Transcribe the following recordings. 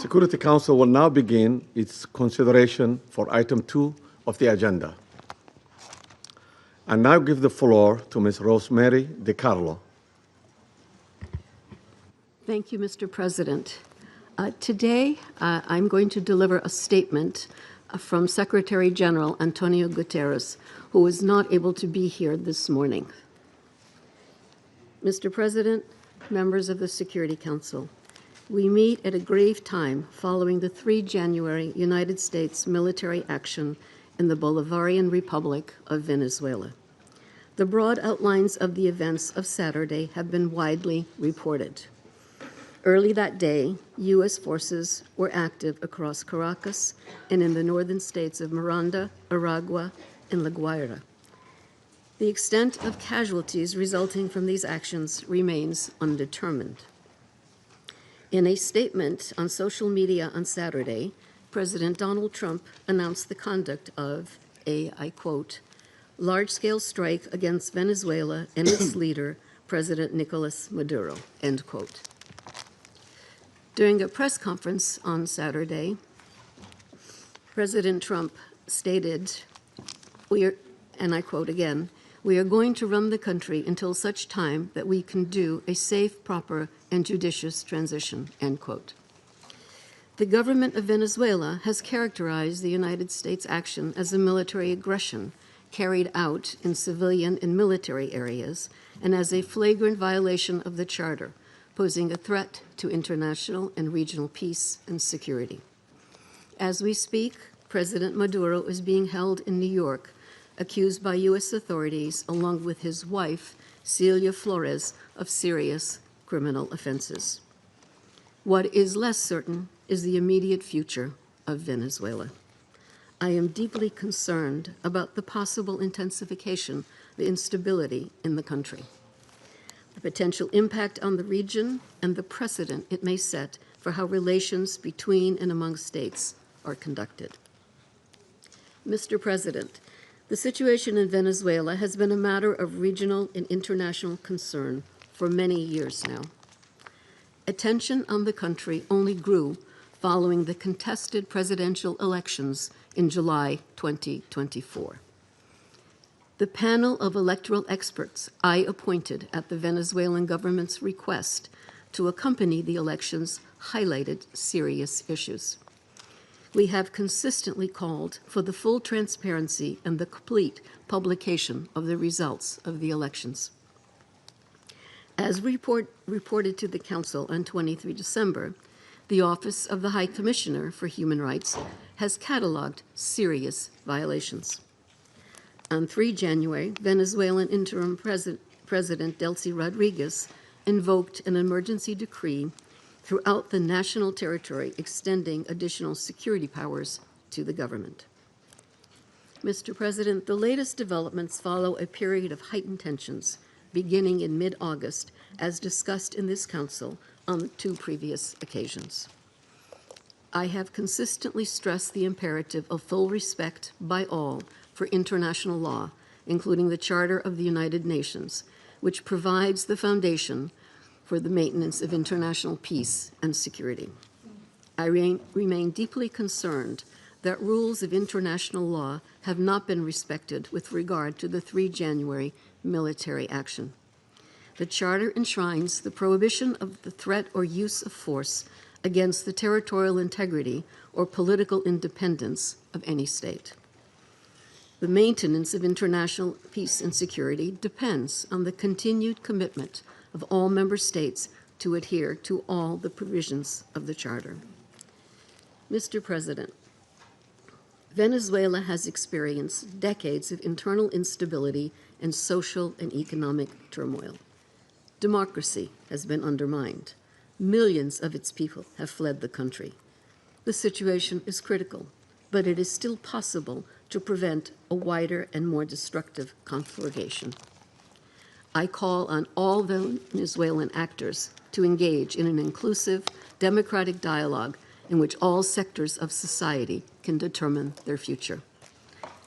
Security Council will now begin its consideration for item 2 of the agenda. I now give the floor to Ms. Rosemary DiCarlo. Thank you, Mr. President. Today, I'm going to deliver a statement from Secretary General Antonio Guterres, who was not able to be here this morning. Mr. President, members of the Security Council, we meet at a grave time following the 3 January United States military action in the Bolivarian Republic of Venezuela. The broad outlines of the events of Saturday have been widely reported. Early that day, U.S. forces were active across Caracas and in the northern states of Miranda, Aragua, and La Guaira. The extent of casualties resulting from these actions remains undetermined. In a statement on social media on Saturday, President Donald Trump announced the conduct of a, I quote, large-scale strike against Venezuela and its leader, President Nicolas Maduro, end quote. During a press conference on Saturday, President Trump stated, and I quote again, "We are going to run the country until such time that we can do a safe, proper, and judicious transition," end quote. The government of Venezuela has characterized the United States action as a military aggression carried out in civilian and military areas and as a flagrant violation of the Charter, posing a threat to international and regional peace and security. As we speak, President Maduro is being held in New York, accused by U.S. authorities, along with his wife, Celia Flores, of serious criminal offenses. What is less certain is the immediate future of Venezuela. I am deeply concerned about the possible intensification of the instability in the country, the potential impact on the region, and the precedent it may set for how relations between and among states are conducted. Mr. President, the situation in Venezuela has been a matter of regional and international concern for many years now. Attention on the country only grew following the contested presidential elections in July 2024. The panel of electoral experts I appointed at the Venezuelan government's request to accompany the elections highlighted serious issues. We have consistently called for the full transparency and the complete publication of the results of the elections. As reported to the Council on 23 December, the Office of the High Commissioner for Human Rights has cataloged serious violations. On 3 January, Venezuelan interim President Delcy Rodriguez invoked an emergency decree throughout the national territory, extending additional security powers to the government. Mr. President, the latest developments follow a period of heightened tensions beginning in mid-August, as discussed in this Council on 2 previous occasions. I have consistently stressed the imperative of full respect by all for international law, including the Charter of the United Nations, which provides the foundation for the maintenance of international peace and security. I remain deeply concerned that rules of international law have not been respected with regard to the 3 January military action. The Charter enshrines the prohibition of the threat or use of force against the territorial integrity or political independence of any state. The maintenance of international peace and security depends on the continued commitment of all member states to adhere to all the provisions of the Charter. Mr. President, Venezuela has experienced decades of internal instability and social and economic turmoil. Democracy has been undermined. Millions of its people have fled the country. The situation is critical, but it is still possible to prevent a wider and more destructive conflagration. I call on all Venezuelan actors to engage in an inclusive, democratic dialogue in which all sectors of society can determine their future.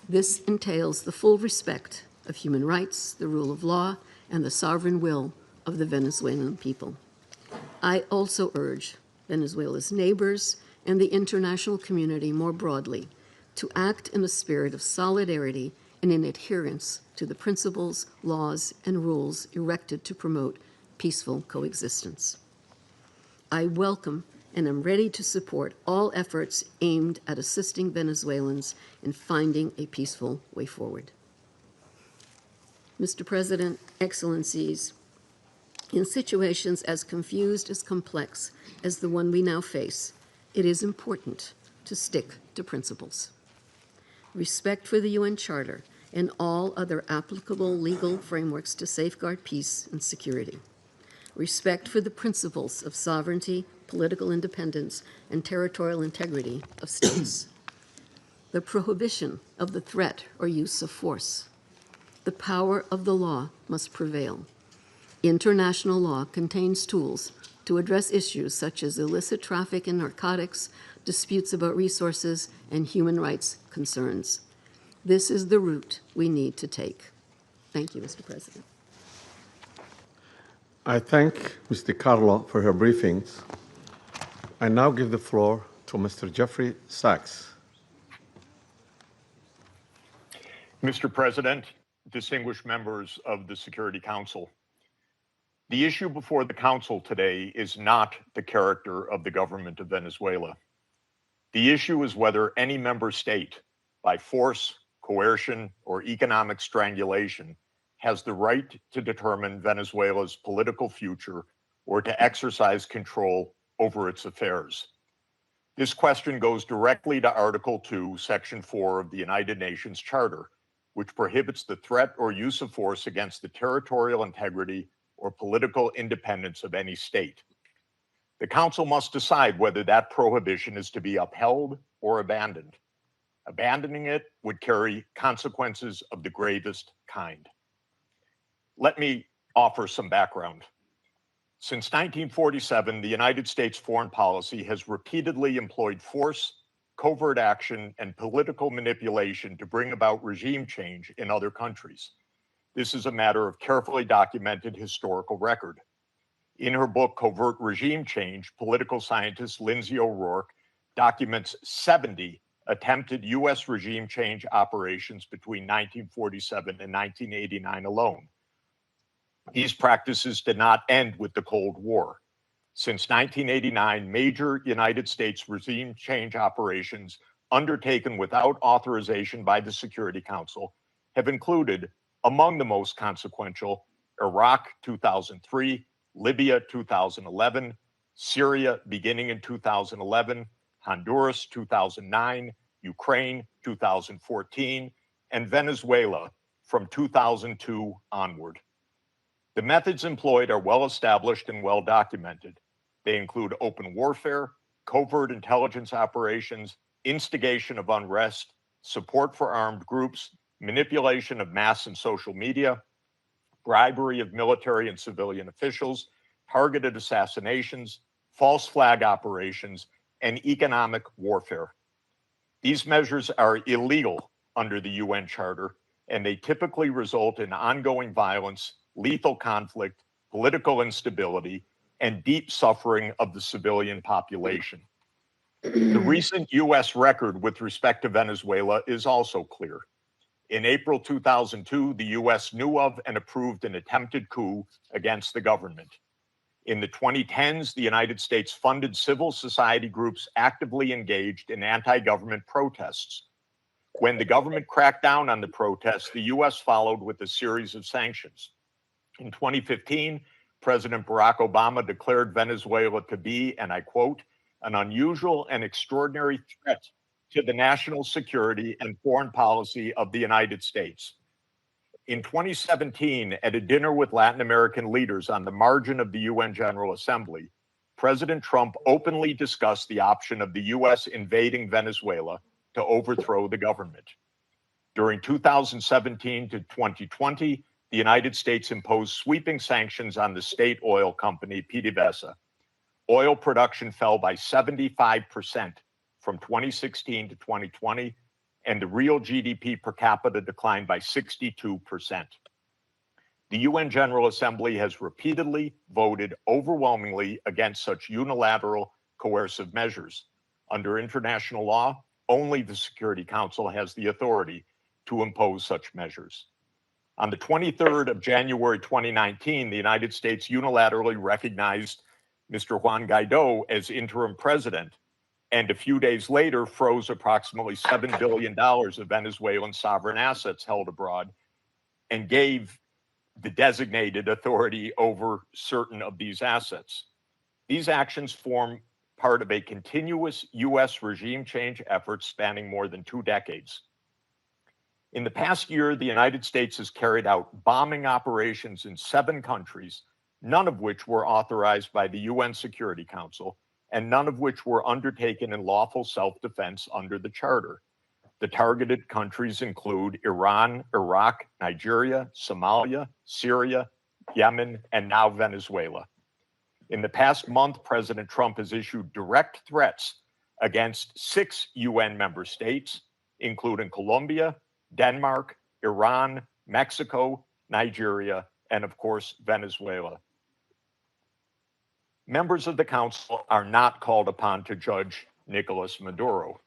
This entails the full respect of human rights, the rule of law, and the sovereign will of the Venezuelan people. I also urge Venezuela's neighbors and the international community more broadly to act in a spirit of solidarity and in adherence to the principles, laws, and rules erected to promote peaceful coexistence. I welcome and am ready to support all efforts aimed at assisting Venezuelans in finding a peaceful way forward. Mr. President, Excellencies, in situations as confused as complex as the one we now face, it is important to stick to principles. Respect for the UN Charter and all other applicable legal frameworks to safeguard peace and security. Respect for the principles of sovereignty, political independence, and territorial integrity of states. The prohibition of the threat or use of force. The power of the law must prevail. International law contains tools to address issues such as illicit traffic in narcotics, disputes about resources, and human rights concerns. This is the route we need to take. Thank you, Mr. President. I thank Ms. DiCarlo for her briefings. I now give the floor to Mr. Jeffrey Sachs. Mr. President, distinguished members of the Security Council, the issue before the Council today is not the character of the government of Venezuela. The issue is whether any member state, by force, coercion, or economic strangulation, has the right to determine Venezuela's political future or to exercise control over its affairs. This question goes directly to Article 2, Section 4 of the United Nations Charter, which prohibits the threat or use of force against the territorial integrity or political independence of any state. The Council must decide whether that prohibition is to be upheld or abandoned. Abandoning it would carry consequences of the gravest kind. Let me offer some background. Since 1947, the United States foreign policy has repeatedly employed force, covert action, and political manipulation to bring about regime change in other countries. This is a matter of carefully documented historical record. In her book, Covert Regime Change, political scientist Lindsay O'Rourke documents 70 attempted U.S. regime change operations between 1947 and 1989 alone. These practices did not end with the Cold War. Since 1989, major United States regime change operations undertaken without authorization by the Security Council have included, among the most consequential, Iraq 2003, Libya 2011, Syria beginning in 2011, Honduras 2009, Ukraine 2014, and Venezuela from 2002 onward. The methods employed are well established and well documented. They include open warfare, covert intelligence operations, instigation of unrest, support for armed groups, manipulation of mass and social media, bribery of military and civilian officials, targeted assassinations, false flag operations, and economic warfare. These measures are illegal under the UN Charter, and they typically result in ongoing violence, lethal conflict, political instability, and deep suffering of the civilian population. The recent U.S. record with respect to Venezuela is also clear. In April 2002, the U.S. knew of and approved an attempted coup against the government. In the 2010s, the United States funded civil society groups actively engaged in anti-government protests. When the government cracked down on the protests, the U.S. followed with a series of sanctions. In 2015, President Barack Obama declared Venezuela to be, and I quote, an unusual and extraordinary threat to the national security and foreign policy of the United States. In 2017, at a dinner with Latin American leaders on the margin of the UN General Assembly, President Trump openly discussed the option of the U.S. invading Venezuela to overthrow the government. During 2017 to 2020, the United States imposed sweeping sanctions on the state oil company PDVSA. Oil production fell by 75% from 2016 to 2020, and the real GDP per capita declined by 62%. The UN General Assembly has repeatedly voted overwhelmingly against such unilateral coercive measures. Under international law, only the Security Council has the authority to impose such measures. On the 23rd of January 2019, the United States unilaterally recognized Mr. Juan Guaido as interim president, and a few days later froze approximately $7 billion of Venezuelan sovereign assets held abroad and gave the designated authority over certain of these assets. These actions form part of a continuous U.S. regime change effort spanning more than 2 decades. In the past year, the United States has carried out bombing operations in 7 countries, none of which were authorized by the UN Security Council, and none of which were undertaken in lawful self-defense under the Charter. The targeted countries include Iran, Iraq, Nigeria, Somalia, Syria, Yemen, and now Venezuela. In the past month, President Trump has issued direct threats against 6 UN member states, including Colombia, Denmark, Iran, Mexico, Nigeria, and of course, Venezuela. Members of the Council are not called upon to judge Nicolas Maduro.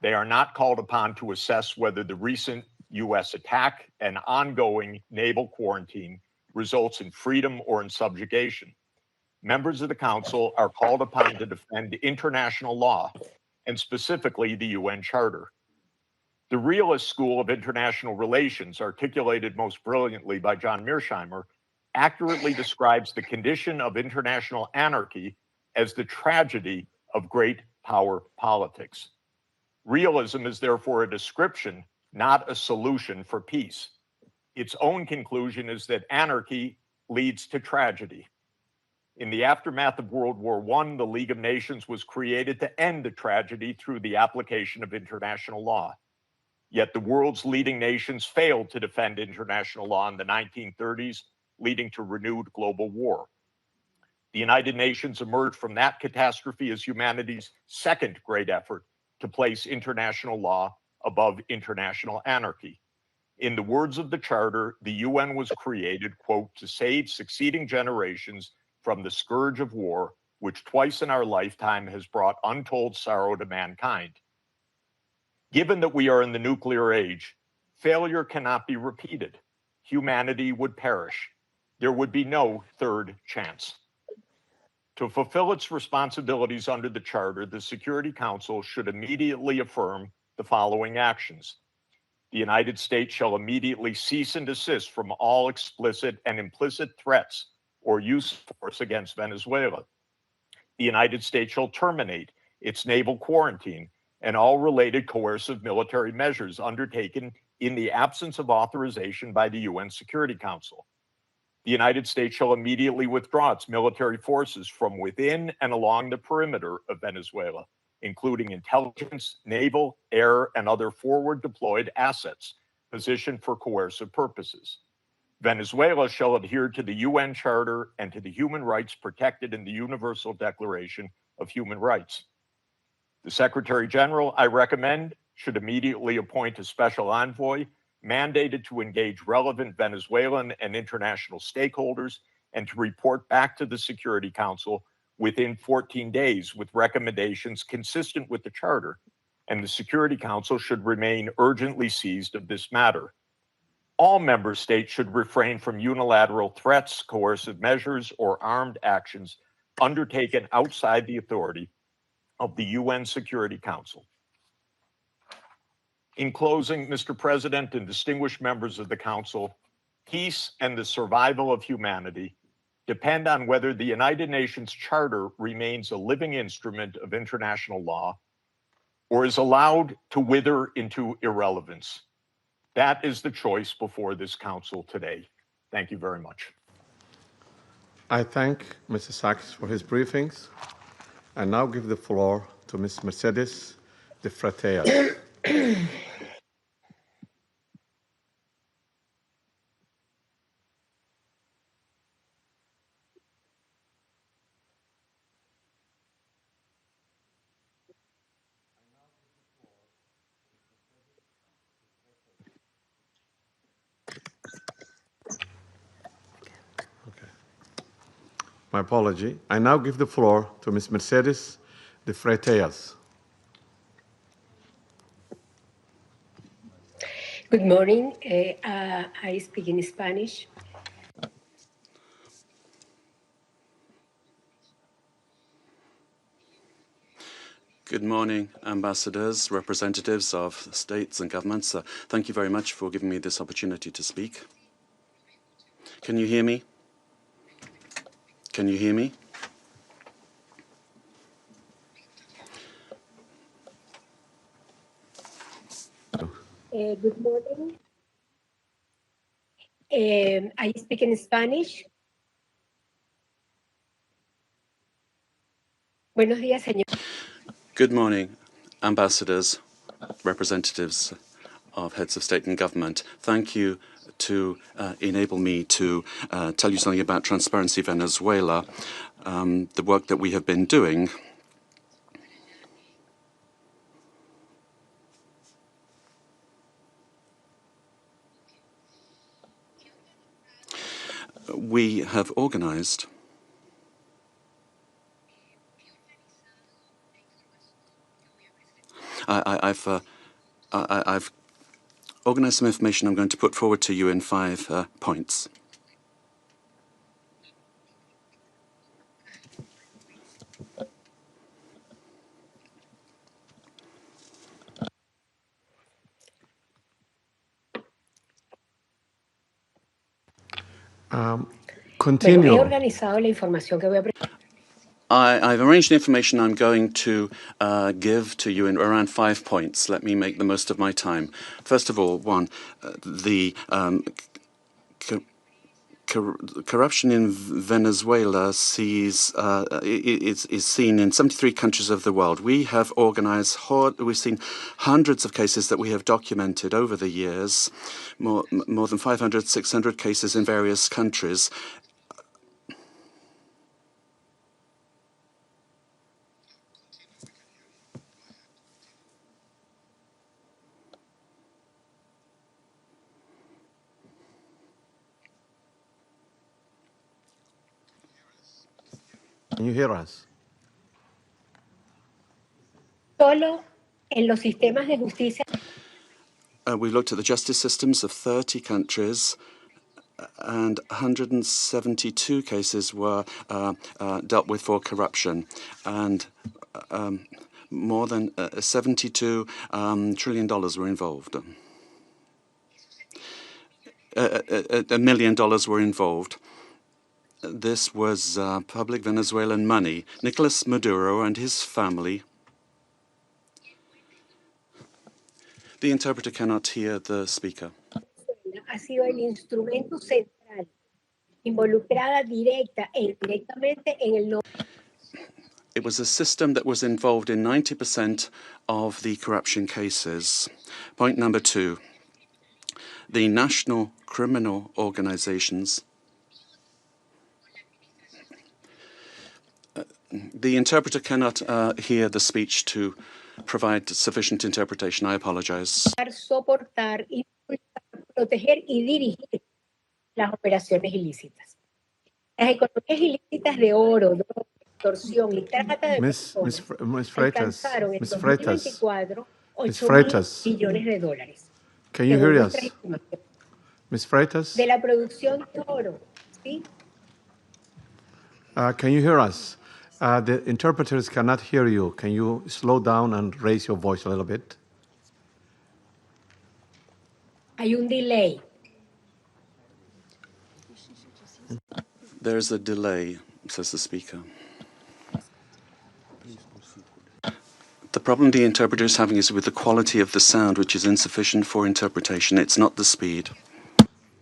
They are not called upon to assess whether the recent U.S. attack and ongoing naval quarantine results in freedom or in subjugation. Members of the Council are called upon to defend international law, and specifically the UN Charter. The realist school of international relations, articulated most brilliantly by John Mearsheimer, accurately describes the condition of international anarchy as the tragedy of great power politics. Realism is therefore a description, not a solution for peace. Its own conclusion is that anarchy leads to tragedy. In the aftermath of World War I, the League of Nations was created to end the tragedy through the application of international law. Yet the world's leading nations failed to defend international law in the 1930s, leading to renewed global war. The United Nations emerged from that catastrophe as humanity's second great effort to place international law above international anarchy. In the words of the Charter, the UN was created, quote, to save succeeding generations from the scourge of war, which twice in our lifetime has brought untold sorrow to mankind. Given that we are in the nuclear age, failure cannot be repeated. Humanity would perish. There would be no third chance. To fulfill its responsibilities under the Charter, the Security Council should immediately affirm the following actions. The United States shall immediately cease and desist from all explicit and implicit threats or use of force against Venezuela. The United States shall terminate its naval quarantine and all related coercive military measures undertaken in the absence of authorization by the UN Security Council. The United States shall immediately withdraw its military forces from within and along the perimeter of Venezuela, including intelligence, naval, air, and other forward deployed assets positioned for coercive purposes. Venezuela shall adhere to the UN Charter and to the human rights protected in the Universal Declaration of Human Rights. The Secretary General, I recommend, should immediately appoint a special envoy mandated to engage relevant Venezuelan and international stakeholders and to report back to the Security Council within 14 days with recommendations consistent with the Charter, and the Security Council should remain urgently seized of this matter. All member states should refrain from unilateral threats, coercive measures, or armed actions undertaken outside the authority of the UN Security Council. In closing, Mr. President and distinguished members of the Council, peace and the survival of humanity depend on whether the United Nations Charter remains a living instrument of international law or is allowed to wither into irrelevance. That is the choice before this Council today. Thank you very much. I thank Mr. Sachs for his briefings. I now give the floor to Ms. Mercedes de Freitas. My apology. I now give the floor to Ms. Mercedes de Freitas. Good morning. I speak in Spanish. Good morning, ambassadors, representatives of states and governments. Thank you very much for giving me this opportunity to speak. Can you hear me? Can you hear me? Good morning. I speak in Spanish. Buenos días, señor. Good morning, ambassadors, representatives of heads of state and government. Thank you to enable me to tell you something about Transparency Venezuela, the work that we have been doing. We have organized I've organized some information I'm going to put forward to you in 5 points. Continue. Bueno, he organizado la información que voy a presentar. I've arranged the information I'm going to give to you in around 5 points. Let me make the most of my time. First of all, one, the corruption in Venezuela is seen in 73 countries of the world. We have organized, we've seen hundreds of cases that we have documented over the years, more than 500, 600 cases in various countries. Can you hear us? Solo en los sistemas de justicia. We looked at the justice systems of 30 countries, and 172 cases were dealt with for corruption, and more than $72 trillion were involved. $1 million were involved. This was public Venezuelan money. Nicolas Maduro and his family. The interpreter cannot hear the speaker. Ha sido el instrumento central, involucrada directa e indirectamente en el. It was a system that was involved in 90% of the corruption cases. Point number 2. The national criminal organizations. The interpreter cannot hear the speech to provide sufficient interpretation. I apologize. Soportar, impulsar, proteger y dirigir las operaciones ilícitas. Las economías ilícitas de oro, droga, extorsión y trata de personas alcanzaron en 2024 $8.000 billones. Can you hear us? Ms. Freitas? De la producción de oro, ¿sí? Can you hear us? The interpreters cannot hear you. Can you slow down and raise your voice a little bit? Hay un delay. There's a delay, says the speaker. The problem the interpreter is having is with the quality of the sound, which is insufficient for interpretation. It's not the speed.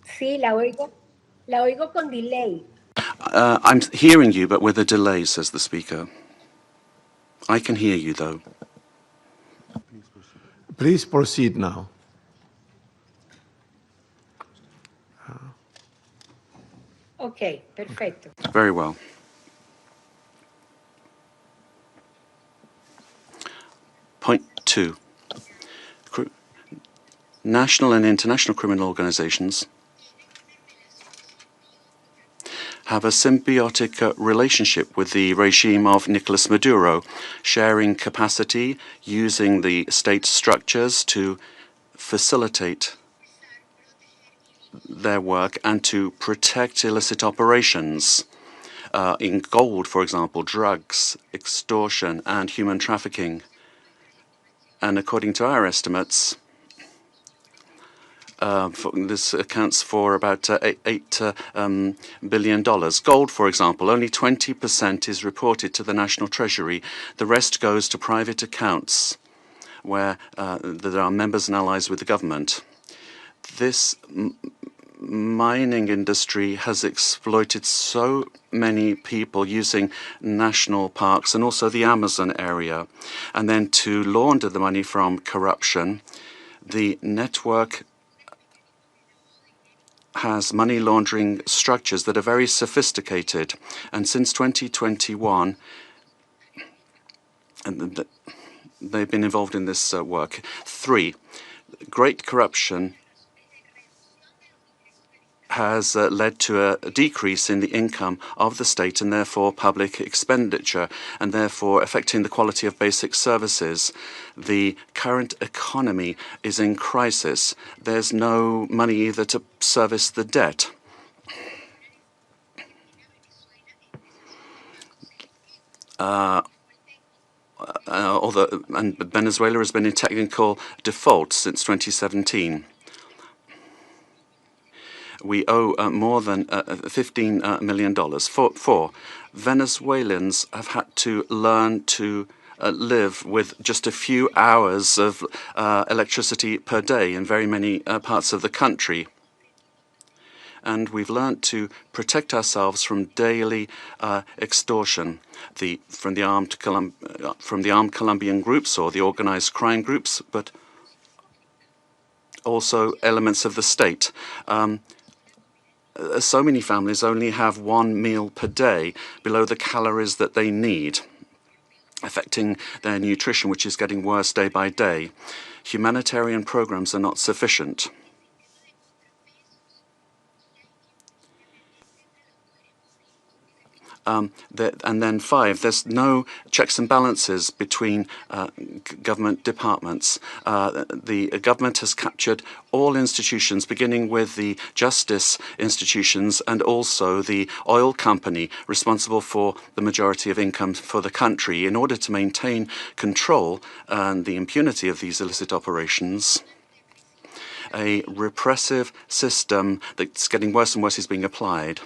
Sí, la oigo con delay. I'm hearing you, but with a delay, says the speaker. I can hear you, though. Please proceed now. Okay, perfecto. Very well. Point 2. National and international criminal organizations have a symbiotic relationship with the regime of Nicolas Maduro, sharing capacity, using the state structures to facilitate their work and to protect illicit operations in gold, for example, drugs, extortion, and human trafficking. And according to our estimates, this accounts for about $8 billion. Gold, for example, only 20% is reported to the National Treasury. The rest goes to private accounts where there are members and allies with the government. This mining industry has exploited so many people using national parks and also the Amazon area. And then to launder the money from corruption, the network has money laundering structures that are very sophisticated. And since 2021, and they've been involved in this work. 3, great corruption has led to a decrease in the income of the state and therefore public expenditure, and therefore affecting the quality of basic services. The current economy is in crisis. There's no money either to service the debt. And Venezuela has been in technical default since 2017. We owe more than $15 million. 4, Venezuelans have had to learn to live with just a few hours of electricity per day in very many parts of the country. And we've learned to protect ourselves from daily extortion from the armed Colombian groups or the organized crime groups, but also elements of the state. So many families only have 1 meal per day below the calories that they need, affecting their nutrition, which is getting worse day by day. Humanitarian programs are not sufficient. And then 5, there's no checks and balances between government departments. The government has captured all institutions, beginning with the justice institutions and also the oil company responsible for the majority of income for the country. In order to maintain control and the impunity of these illicit operations, a repressive system that's getting worse and worse is being applied.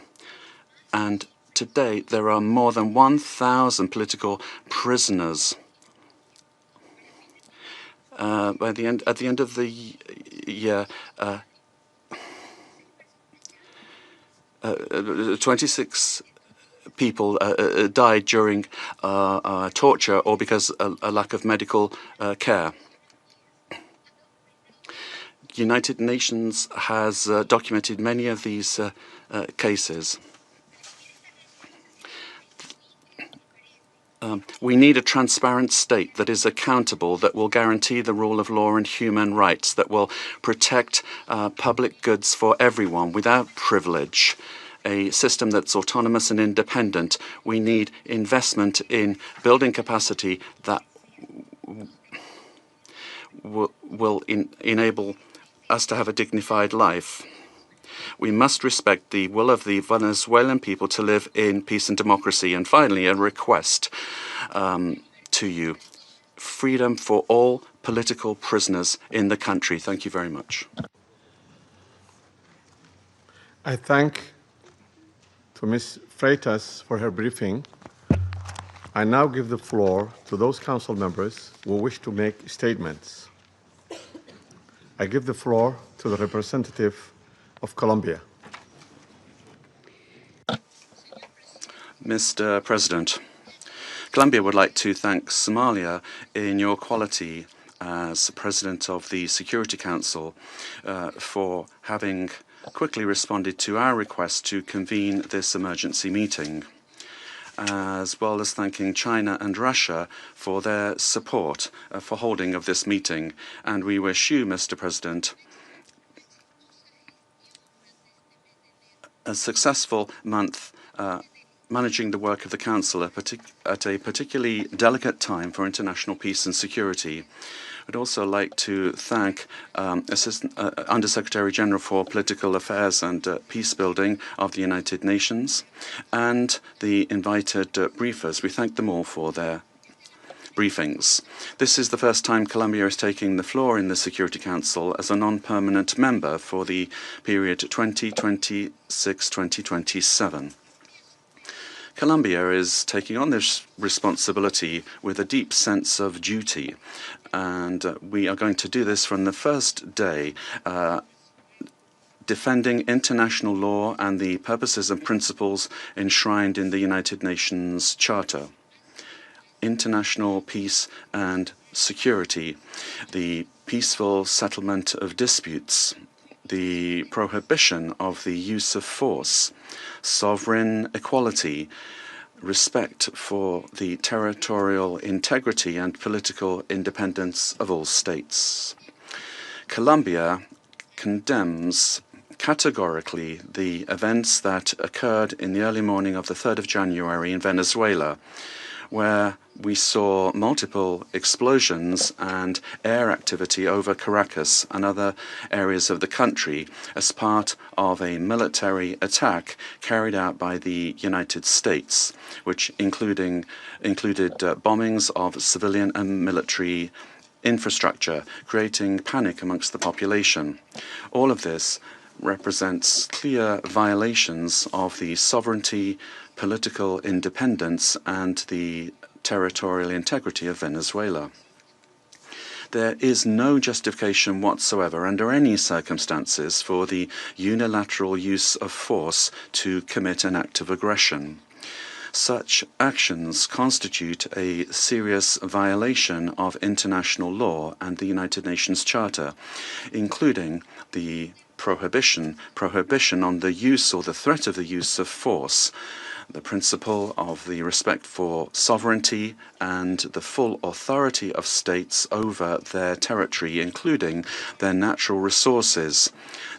And today, there are more than 1,000 political prisoners. At the end of the year, 26 people died during torture or because a lack of medical care. United Nations has documented many of these cases. We need a transparent state that is accountable, that will guarantee the rule of law and human rights, that will protect public goods for everyone without privilege, a system that's autonomous and independent. We need investment in building capacity that will enable us to have a dignified life. We must respect the will of the Venezuelan people to live in peace and democracy. And finally, a request to you. Freedom for all political prisoners in the country. Thank you very much. I thank to Ms. Freitas for her briefing. I now give the floor to those council members who wish to make statements. I give the floor to the representative of Colombia. Mr. President, Colombia would like to thank Somalia in your quality as President of the Security Council for having quickly responded to our request to convene this emergency meeting, as well as thanking China and Russia for their support for holding of this meeting. And we wish you, Mr. President, a successful month managing the work of the Council at a particularly delicate time for international peace and security. I'd also like to thank Undersecretary General for Political Affairs and Peacebuilding of the United Nations and the invited briefers. We thank them all for their briefings. This is the first time Colombia is taking the floor in the Security Council as a non-permanent member for the period 2026-2027. Colombia is taking on this responsibility with a deep sense of duty, and we are going to do this from the first day, defending international law and the purposes and principles enshrined in the United Nations Charter. International peace and security, the peaceful settlement of disputes, the prohibition of the use of force, sovereign equality, respect for the territorial integrity and political independence of all states. Colombia condemns categorically the events that occurred in the early morning of the 3rd of January in Venezuela, where we saw multiple explosions and air activity over Caracas and other areas of the country as part of a military attack carried out by the United States, which included bombings of civilian and military infrastructure, creating panic amongst the population. All of this represents clear violations of the sovereignty, political independence, and the territorial integrity of Venezuela. There is no justification whatsoever under any circumstances for the unilateral use of force to commit an act of aggression. Such actions constitute a serious violation of international law and the United Nations Charter, including the prohibition on the use or the threat of the use of force, the principle of the respect for sovereignty and the full authority of states over their territory, including their natural resources,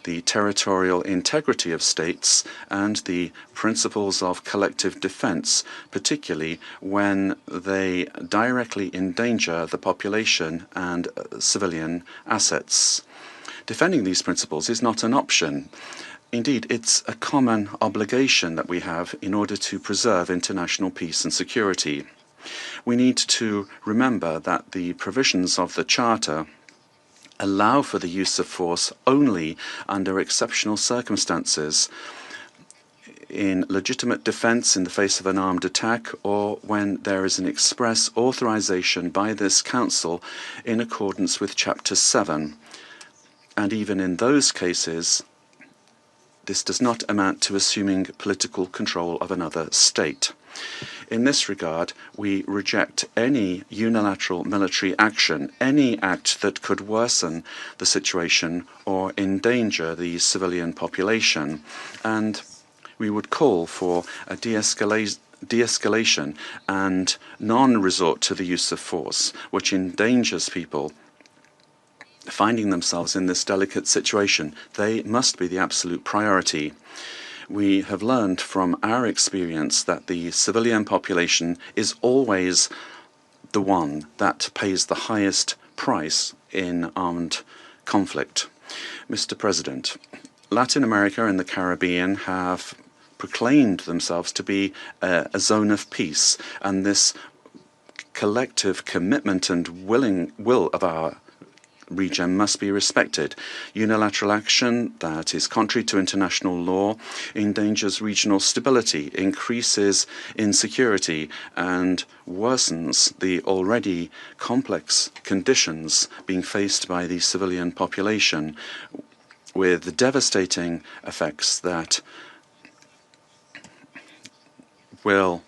the territorial integrity of states, and the principles of collective defense, particularly when they directly endanger the population and civilian assets. Defending these principles is not an option. Indeed, it's a common obligation that we have in order to preserve international peace and security. We need to remember that the provisions of the Charter allow for the use of force only under exceptional circumstances, in legitimate defense in the face of an armed attack, or when there is an express authorization by this Council in accordance with Chapter 7. And even in those cases, this does not amount to assuming political control of another state. In this regard, we reject any unilateral military action, any act that could worsen the situation or endanger the civilian population, and we would call for a de-escalation and non-resort to the use of force, which endangers people finding themselves in this delicate situation. They must be the absolute priority. We have learned from our experience that the civilian population is always the one that pays the highest price in armed conflict. Mr. President, Latin America and the Caribbean have proclaimed themselves to be a zone of peace, and this collective commitment and will of our region must be respected. Unilateral action that is contrary to international law endangers regional stability, increases insecurity, and worsens the already complex conditions being faced by the civilian population, with devastating effects that will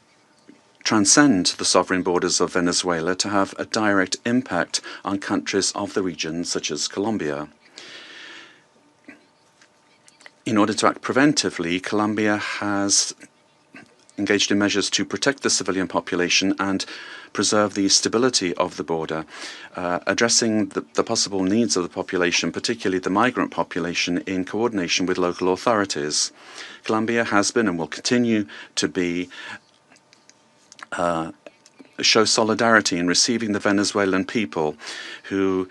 transcend the sovereign borders of Venezuela to have a direct impact on countries of the region, such as Colombia. In order to act preventively, Colombia has engaged in measures to protect the civilian population and preserve the stability of the border, addressing the possible needs of the population, particularly the migrant population, in coordination with local authorities. Colombia has been and will continue to be show solidarity in receiving the Venezuelan people who,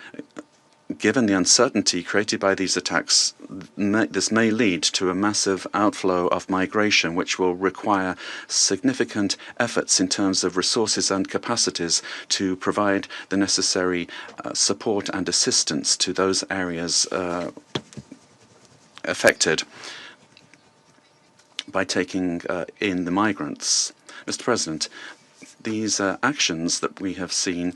given the uncertainty created by these attacks, this may lead to a massive outflow of migration, which will require significant efforts in terms of resources and capacities to provide the necessary support and assistance to those areas affected by taking in the migrants. Mr. President, these actions that we have seen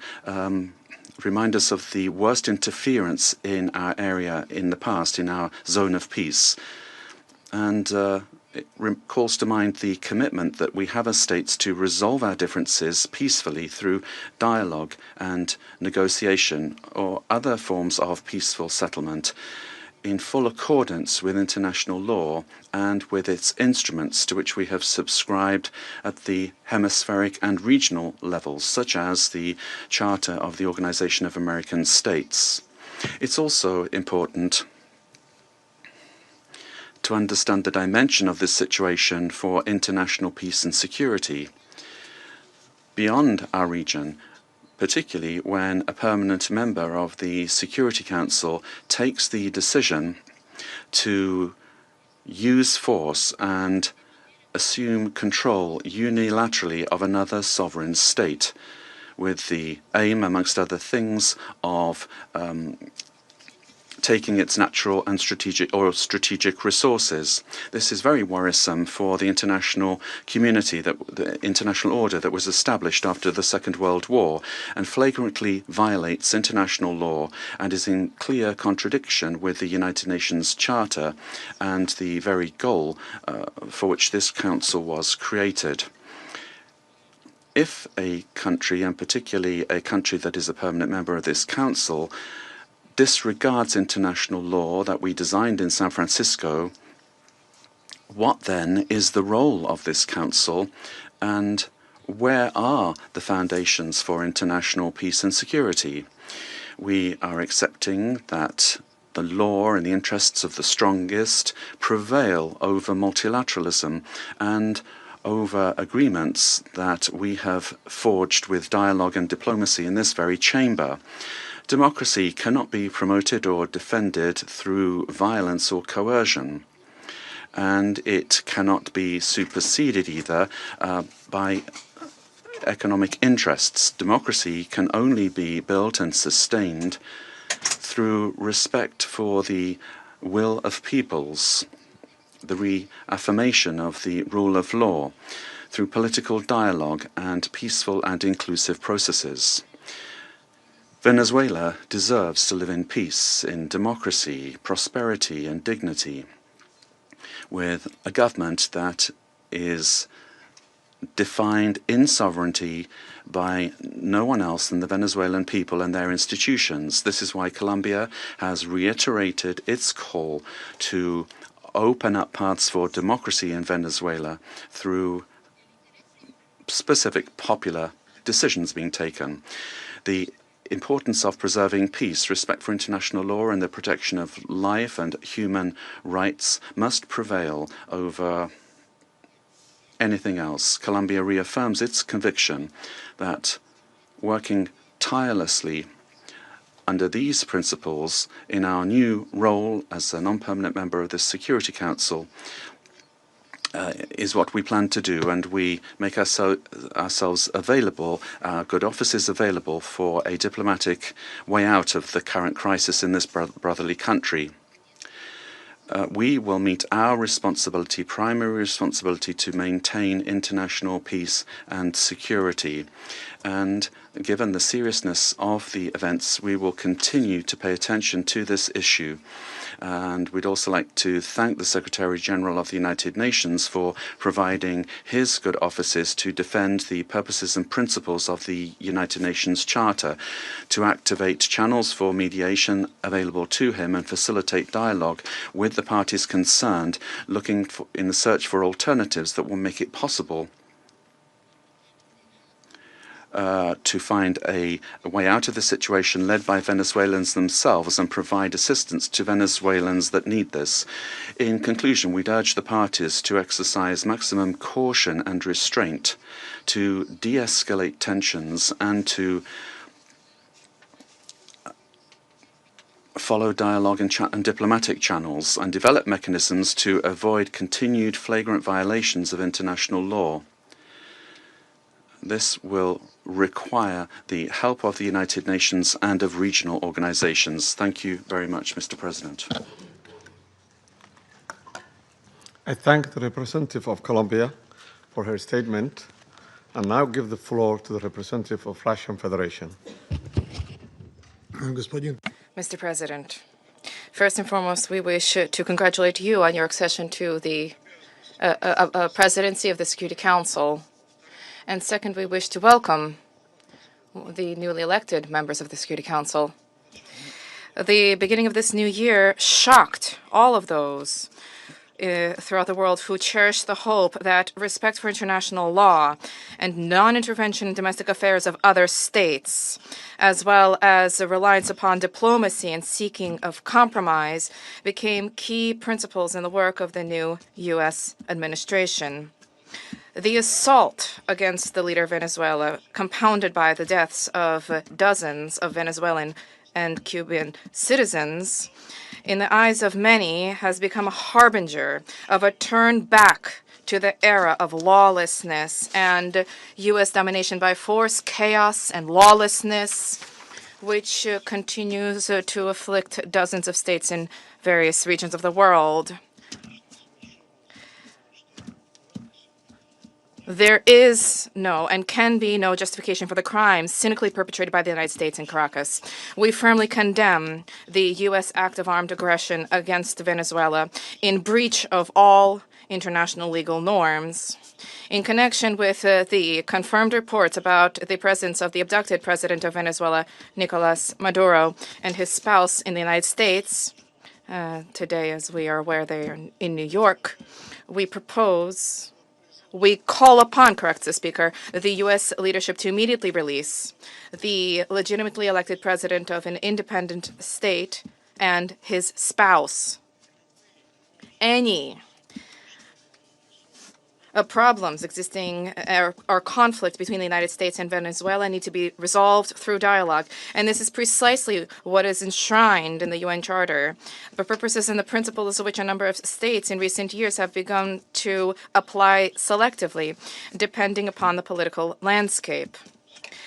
remind us of the worst interference in our area in the past, in our zone of peace. And it calls to mind the commitment that we have as states to resolve our differences peacefully through dialogue and negotiation or other forms of peaceful settlement, in full accordance with international law and with its instruments to which we have subscribed at the hemispheric and regional levels, such as the Charter of the Organization of American States. It's also important to understand the dimension of this situation for international peace and security beyond our region, particularly when a permanent member of the Security Council takes the decision to use force and assume control unilaterally of another sovereign state, with the aim, amongst other things, of taking its natural and strategic resources. This is very worrisome for the international community, the international order that was established after the Second World War, and flagrantly violates international law and is in clear contradiction with the United Nations Charter and the very goal for which this council was created. If a country, and particularly a country that is a permanent member of this council, disregards international law that we designed in San Francisco, what then is the role of this council, and where are the foundations for international peace and security? We are accepting that the law and the interests of the strongest prevail over multilateralism and over agreements that we have forged with dialogue and diplomacy in this very chamber. Democracy cannot be promoted or defended through violence or coercion, and it cannot be superseded either by economic interests. Democracy can only be built and sustained through respect for the will of peoples, the reaffirmation of the rule of law, through political dialogue and peaceful and inclusive processes. Venezuela deserves to live in peace, in democracy, prosperity, and dignity, with a government that is defined in sovereignty by no one else than the Venezuelan people and their institutions. This is why Colombia has reiterated its call to open up paths for democracy in Venezuela through specific popular decisions being taken. The importance of preserving peace, respect for international law, and the protection of life and human rights must prevail over anything else. Colombia reaffirms its conviction that working tirelessly under these principles in our new role as a non-permanent member of the Security Council is what we plan to do, and we make ourselves available, our good offices available for a diplomatic way out of the current crisis in this brotherly country. We will meet our responsibility, primary responsibility, to maintain international peace and security. And given the seriousness of the events, we will continue to pay attention to this issue. And we'd also like to thank the Secretary General of the United Nations for providing his good offices to defend the purposes and principles of the United Nations Charter, to activate channels for mediation available to him and facilitate dialogue with the parties concerned, looking in the search for alternatives that will make it possible to find a way out of the situation led by Venezuelans themselves and provide assistance to Venezuelans that need this. In conclusion, we'd urge the parties to exercise maximum caution and restraint, to de-escalate tensions and to follow dialogue and diplomatic channels and develop mechanisms to avoid continued flagrant violations of international law. This will require the help of the United Nations and of regional organizations. Thank you very much, Mr. President. I thank the representative of Colombia for her statement and now give the floor to the representative of Russian Federation. Mr. President, first and foremost, we wish to congratulate you on your accession to the presidency of the Security Council. And second, we wish to welcome the newly elected members of the Security Council. The beginning of this new year shocked all of those throughout the world who cherish the hope that respect for international law and non-intervention in domestic affairs of other states, as well as a reliance upon diplomacy and seeking of compromise, became key principles in the work of the new U.S. administration. The assault against the leader of Venezuela, compounded by the deaths of dozens of Venezuelan and Cuban citizens, in the eyes of many, has become a harbinger of a turn back to the era of lawlessness and U.S. domination by force, chaos, and lawlessness, which continues to afflict dozens of states in various regions of the world. There is no and can be no justification for the crimes cynically perpetrated by the United States in Caracas. We firmly condemn the U.S. act of armed aggression against Venezuela in breach of all international legal norms. In connection with the confirmed reports about the presence of the abducted president of Venezuela, Nicolas Maduro, and his spouse in the United States, today, as we are aware, they are in New York, we call upon, corrects the Speaker, the U.S. leadership to immediately release the legitimately elected president of an independent state and his spouse. Any problems existing or conflict between the United States and Venezuela need to be resolved through dialogue. And this is precisely what is enshrined in the UN Charter, the purposes and the principles of which a number of states in recent years have begun to apply selectively, depending upon the political landscape.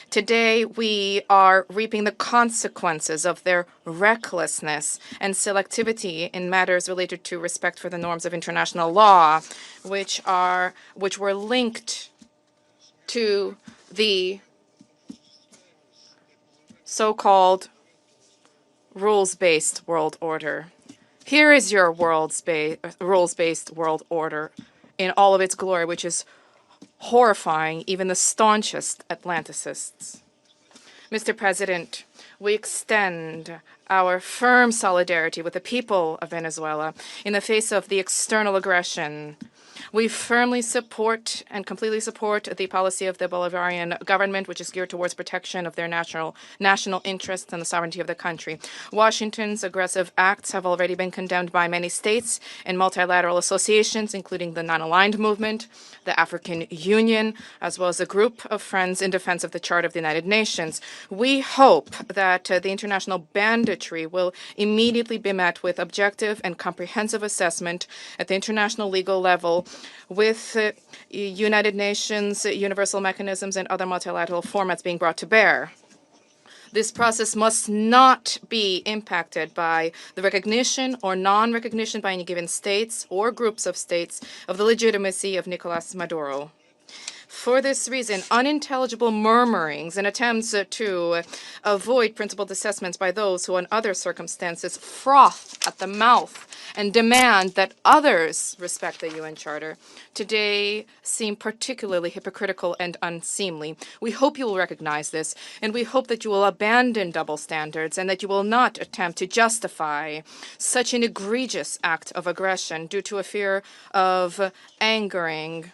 Today, we are reaping the consequences of their recklessness and selectivity in matters related to respect for the norms of international law, which were linked to the so-called rules-based world order. Here is your rules-based world order in all of its glory, which is horrifying even the staunchest Atlanticists. Mr. President, we extend our firm solidarity with the people of Venezuela in the face of the external aggression. We firmly support and completely support the policy of the Bolivarian government, which is geared towards protection of their national interests and the sovereignty of the country. Washington's aggressive acts have already been condemned by many states and multilateral associations, including the Non-Aligned Movement, the African Union, as well as a group of friends in defense of the Charter of the United Nations. We hope that the international banditry will immediately be met with objective and comprehensive assessment at the international legal level with United Nations, universal mechanisms, and other multilateral formats being brought to bear. This process must not be impacted by the recognition or non-recognition by any given states or groups of states of the legitimacy of Nicolas Maduro. For this reason, unintelligible murmurings and attempts to avoid principled assessments by those who, in other circumstances, froth at the mouth and demand that others respect the UN Charter, today seem particularly hypocritical and unseemly. We hope you will recognize this, and we hope that you will abandon double standards and that you will not attempt to justify such an egregious act of aggression due to a fear of angering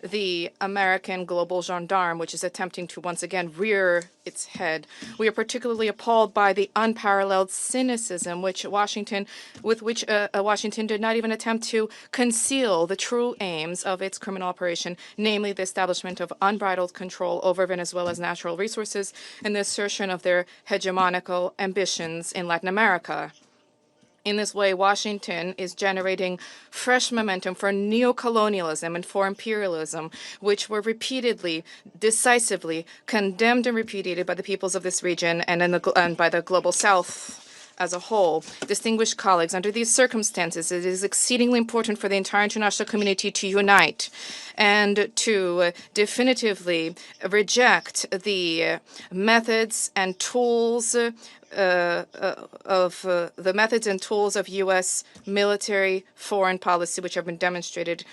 the American global gendarme, which is attempting to once again rear its head. We are particularly appalled by the unparalleled cynicism with which Washington did not even attempt to conceal the true aims of its criminal operation, namely the establishment of unbridled control over Venezuela's natural resources and the assertion of their hegemonical ambitions in Latin America. In this way, Washington is generating fresh momentum for neocolonialism and for imperialism, which were repeatedly, decisively condemned and repudiated by the peoples of this region and by the global South as a whole. Distinguished colleagues, under these circumstances, it is exceedingly important for the entire international community to unite and to definitively reject the methods and tools of U.S. military foreign policy, which have been demonstrated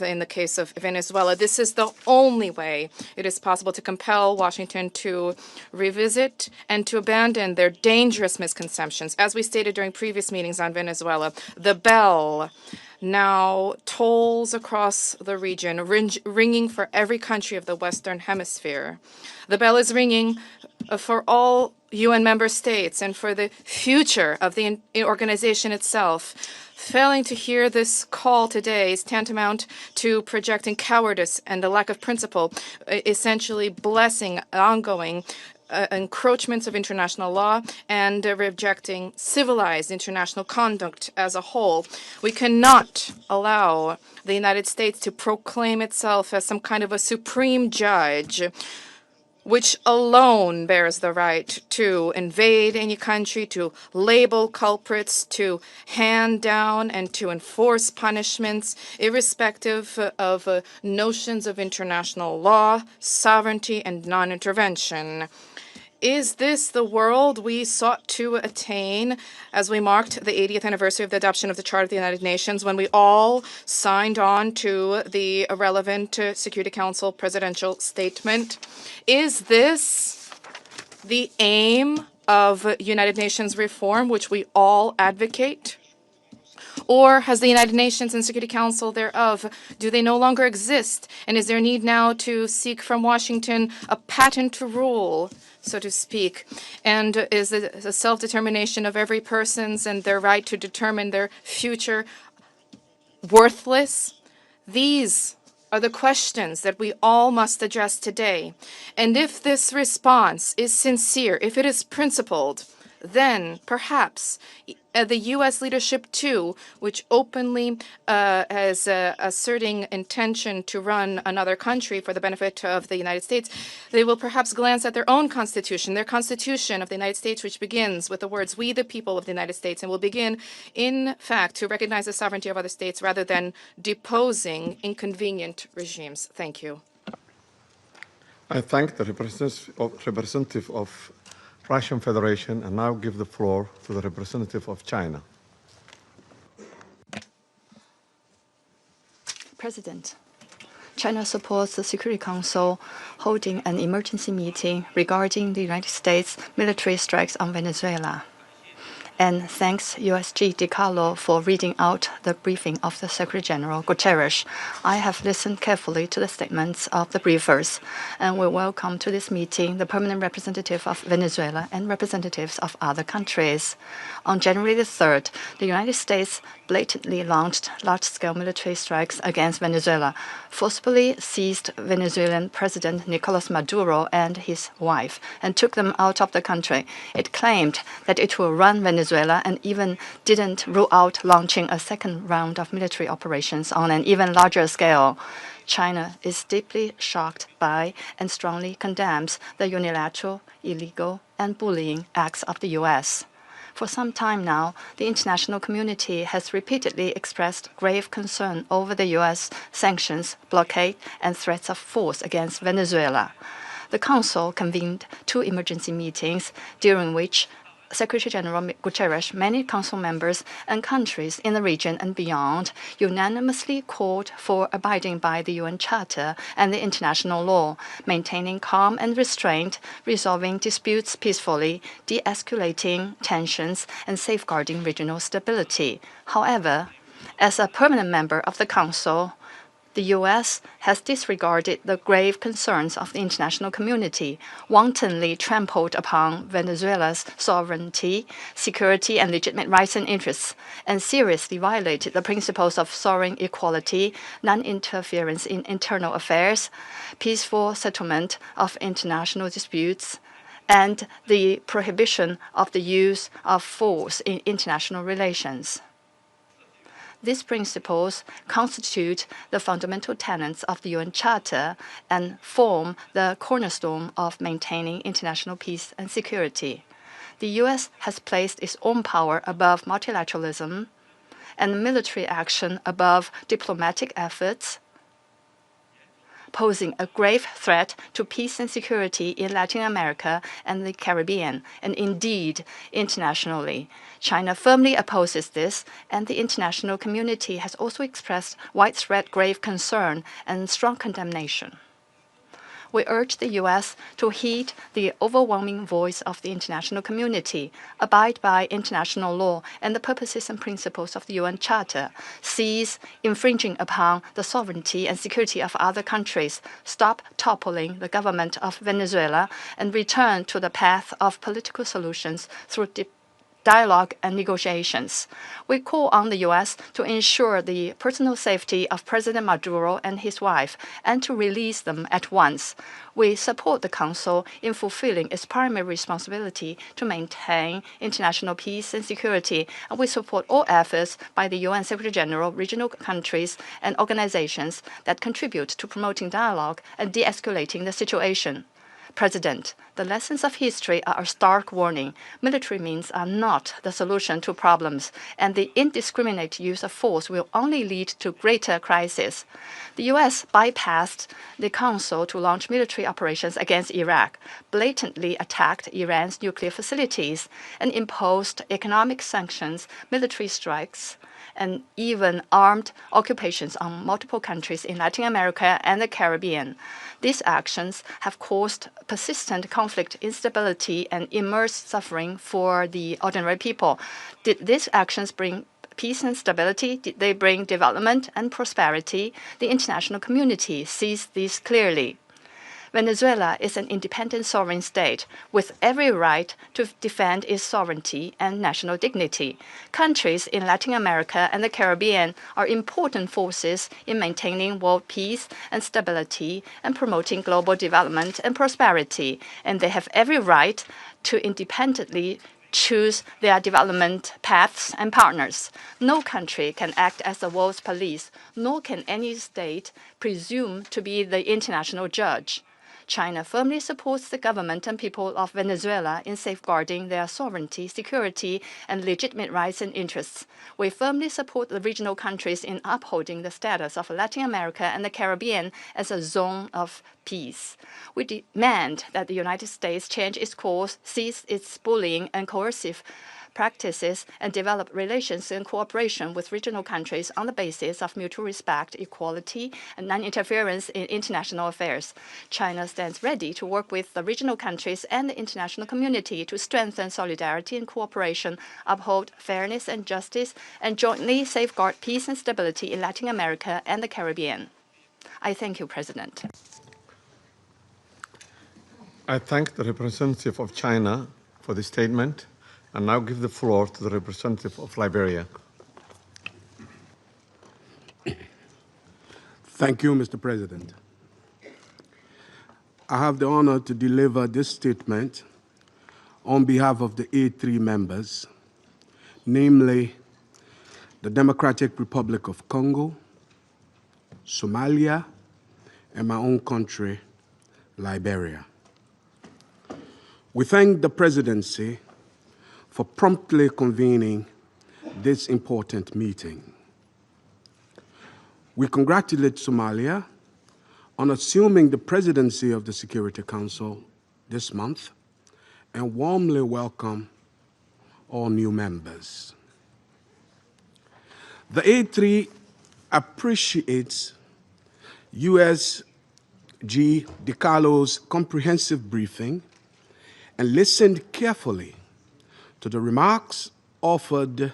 in the case of Venezuela. This is the only way it is possible to compel Washington to revisit and to abandon their dangerous misconceptions. As we stated during previous meetings on Venezuela, the bell now tolls across the region, ringing for every country of the Western Hemisphere. The bell is ringing for all UN member states and for the future of the organization itself. Failing to hear this call today is tantamount to projecting cowardice and a lack of principle, essentially blessing ongoing encroachments of international law and rejecting civilized international conduct as a whole. We cannot allow the United States to proclaim itself as some kind of a supreme judge, which alone bears the right to invade any country, to label culprits, to hand down and to enforce punishments, irrespective of notions of international law, sovereignty, and non-intervention. Is this the world we sought to attain as we marked the 80th anniversary of the adoption of the Charter of the United Nations, when we all signed on to the relevant Security Council presidential statement? Is this the aim of United Nations reform, which we all advocate? Or has the United Nations and Security Council thereof, do they no longer exist? And is there need now to seek from Washington a patent to rule, so to speak? And is the self-determination of every person's and their right to determine their future worthless? These are the questions that we all must address today. And if this response is sincere, if it is principled, then perhaps the U.S. leadership, too, which openly is asserting intention to run another country for the benefit of the United States, they will perhaps glance at their own constitution, their constitution of the United States, which begins with the words, "We the people of the United States," and will begin, in fact, to recognize the sovereignty of other states rather than deposing inconvenient regimes. Thank you. I thank the representative of Russian Federation and now give the floor to the representative of China. President, China supports the Security Council holding an emergency meeting regarding the United States military strikes on Venezuela. And thanks USG DiCarlo for reading out the briefing of the Secretary General Guterres. I have listened carefully to the statements of the briefers, and we welcome to this meeting the permanent representative of Venezuela and representatives of other countries. On January the 3rd, the United States blatantly launched large-scale military strikes against Venezuela, forcibly seized Venezuelan President Nicolas Maduro and his wife, and took them out of the country. It claimed that it will run Venezuela and even didn't rule out launching a second round of military operations on an even larger scale. China is deeply shocked by and strongly condemns the unilateral, illegal, and bullying acts of the U.S. For some time now, the international community has repeatedly expressed grave concern over the U.S. sanctions, blockade, and threats of force against Venezuela. The Council convened 2 emergency meetings, during which Secretary General Guterres, many Council members, and countries in the region and beyond unanimously called for abiding by the UN Charter and the international law, maintaining calm and restraint, resolving disputes peacefully, de-escalating tensions, and safeguarding regional stability. However, as a permanent member of the Council, The U.S. has disregarded the grave concerns of the international community, wantonly trampled upon Venezuela's sovereignty, security, and legitimate rights and interests, and seriously violated the principles of sovereign equality, non-interference in internal affairs, peaceful settlement of international disputes, and the prohibition of the use of force in international relations. These principles constitute the fundamental tenets of the UN Charter and form the cornerstone of maintaining international peace and security. The U.S. has placed its own power above multilateralism and military action above diplomatic efforts, posing a grave threat to peace and security in Latin America and the Caribbean, and indeed internationally. China firmly opposes this, and the international community has also expressed widespread grave concern and strong condemnation. We urge the U.S. to heed the overwhelming voice of the international community, abide by international law and the purposes and principles of the UN Charter, cease infringing upon the sovereignty and security of other countries, stop toppling the government of Venezuela, and return to the path of political solutions through dialogue and negotiations. We call on the U.S. to ensure the personal safety of President Maduro and his wife and to release them at once. We support the Council in fulfilling its primary responsibility to maintain international peace and security, and we support all efforts by the UN Secretary General, regional countries, and organizations that contribute to promoting dialogue and de-escalating the situation. President, the lessons of history are a stark warning. Military means are not the solution to problems, and the indiscriminate use of force will only lead to greater crisis. The U.S. bypassed the Council to launch military operations against Iraq, blatantly attacked Iran's nuclear facilities, and imposed economic sanctions, military strikes, and even armed occupations on multiple countries in Latin America and the Caribbean. These actions have caused persistent conflict, instability, and immense suffering for the ordinary people. Did these actions bring peace and stability? Did they bring development and prosperity? The international community sees this clearly. Venezuela is an independent sovereign state with every right to defend its sovereignty and national dignity. Countries in Latin America and the Caribbean are important forces in maintaining world peace and stability and promoting global development and prosperity, and they have every right to independently choose their development paths and partners. No country can act as the world's police, nor can any state presume to be the international judge. China firmly supports the government and people of Venezuela in safeguarding their sovereignty, security, and legitimate rights and interests. We firmly support the regional countries in upholding the status of Latin America and the Caribbean as a zone of peace. We demand that the United States change its course, cease its bullying and coercive practices, and develop relations and cooperation with regional countries on the basis of mutual respect, equality, and non-interference in international affairs. China stands ready to work with the regional countries and the international community to strengthen solidarity and cooperation, uphold fairness and justice, and jointly safeguard peace and stability in Latin America and the Caribbean. I thank you, President. I thank the representative of China for the statement, and now give the floor to the representative of Liberia. Thank you, Mr. President. I have the honor to deliver this statement on behalf of the A3 members, namely the Democratic Republic of Congo, Somalia, and my own country, Liberia. We thank the presidency for promptly convening this important meeting. We congratulate Somalia on assuming the presidency of the Security Council this month and warmly welcome all new members. The A3 appreciates USG DiCarlo's comprehensive briefing and listened carefully to the remarks offered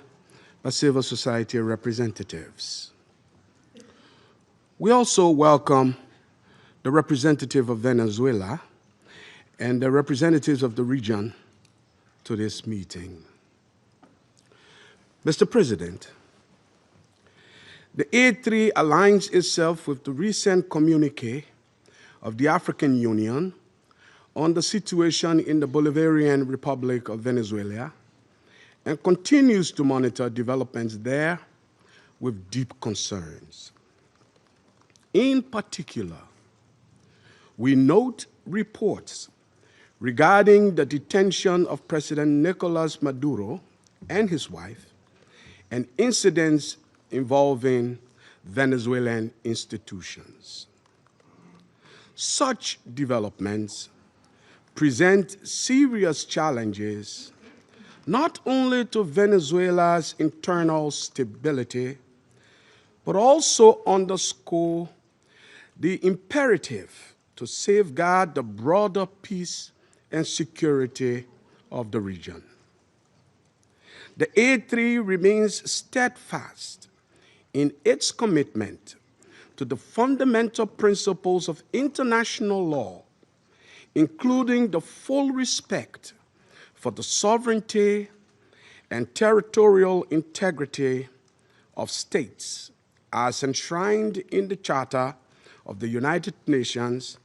by civil society representatives. We also welcome the representative of Venezuela and the representatives of the region to this meeting. Mr. President, the A3 aligns itself with the recent communique of the African Union on the situation in the Bolivarian Republic of Venezuela and continues to monitor developments there with deep concerns. In particular, we note reports regarding the detention of President Nicolas Maduro and his wife and incidents involving Venezuelan institutions. Such developments present serious challenges not only to Venezuela's internal stability, but also underscore the imperative to safeguard the broader peace and security of the region. The A3 remains steadfast in its commitment to the fundamental principles of international law, including the full respect for the sovereignty and territorial integrity of states as enshrined in the Charter of the United Nations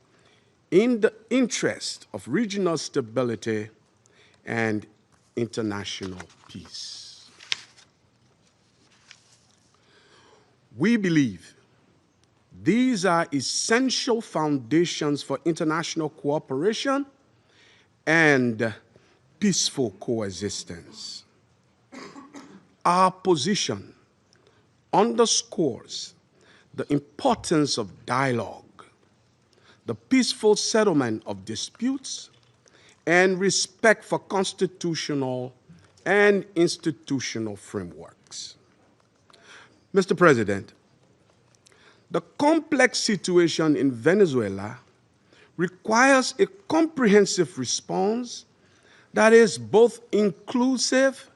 in the interest of regional stability and international peace. We believe these are essential foundations for international cooperation and peaceful coexistence. Our position underscores the importance of dialogue, the peaceful settlement of disputes, and respect for constitutional and institutional frameworks. Mr. President, the complex situation in Venezuela requires a comprehensive response that is both inclusive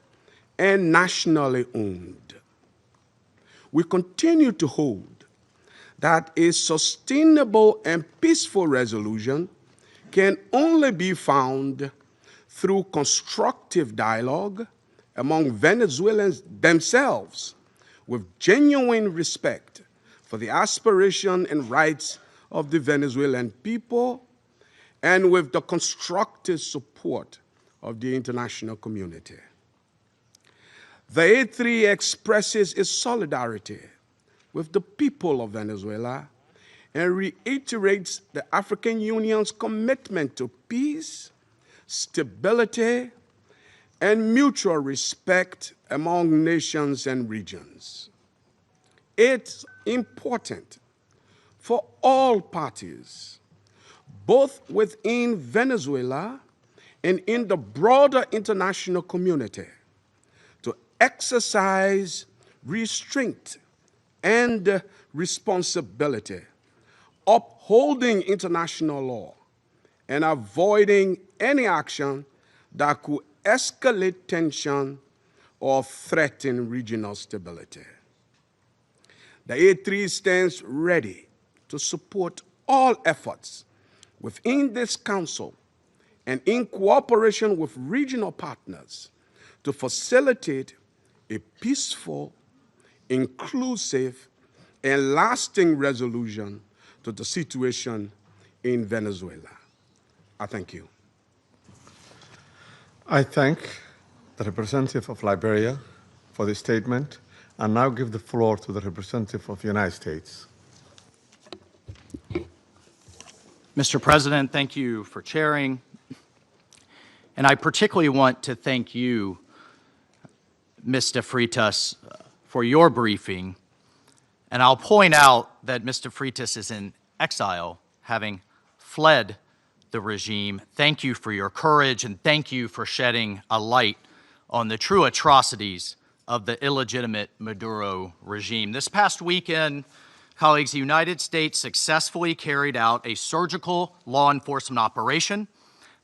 and nationally owned. We continue to hold that a sustainable and peaceful resolution can only be found through constructive dialogue among Venezuelans themselves, with genuine respect for the aspiration and rights of the Venezuelan people, and with the constructive support of the international community. The A3 expresses its solidarity with the people of Venezuela and reiterates the African Union's commitment to peace, stability, and mutual respect among nations and regions. It's important for all parties, both within Venezuela and in the broader international community, to exercise restraint and responsibility, upholding international law, and avoiding any action that could escalate tension or threaten regional stability. The A3 stands ready to support all efforts within this Council and in cooperation with regional partners to facilitate a peaceful, inclusive, and lasting resolution to the situation in Venezuela. I thank you. I thank the representative of Liberia for this statement, and now give the floor to the representative of the United States. Mr. President, thank you for chairing. And I particularly want to thank you, Mr. Freitas, for your briefing. And I'll point out that Mr. Freitas is in exile, having fled the regime. Thank you for your courage, and thank you for shedding a light on the true atrocities of the illegitimate Maduro regime. This past weekend, colleagues, the United States successfully carried out a surgical law enforcement operation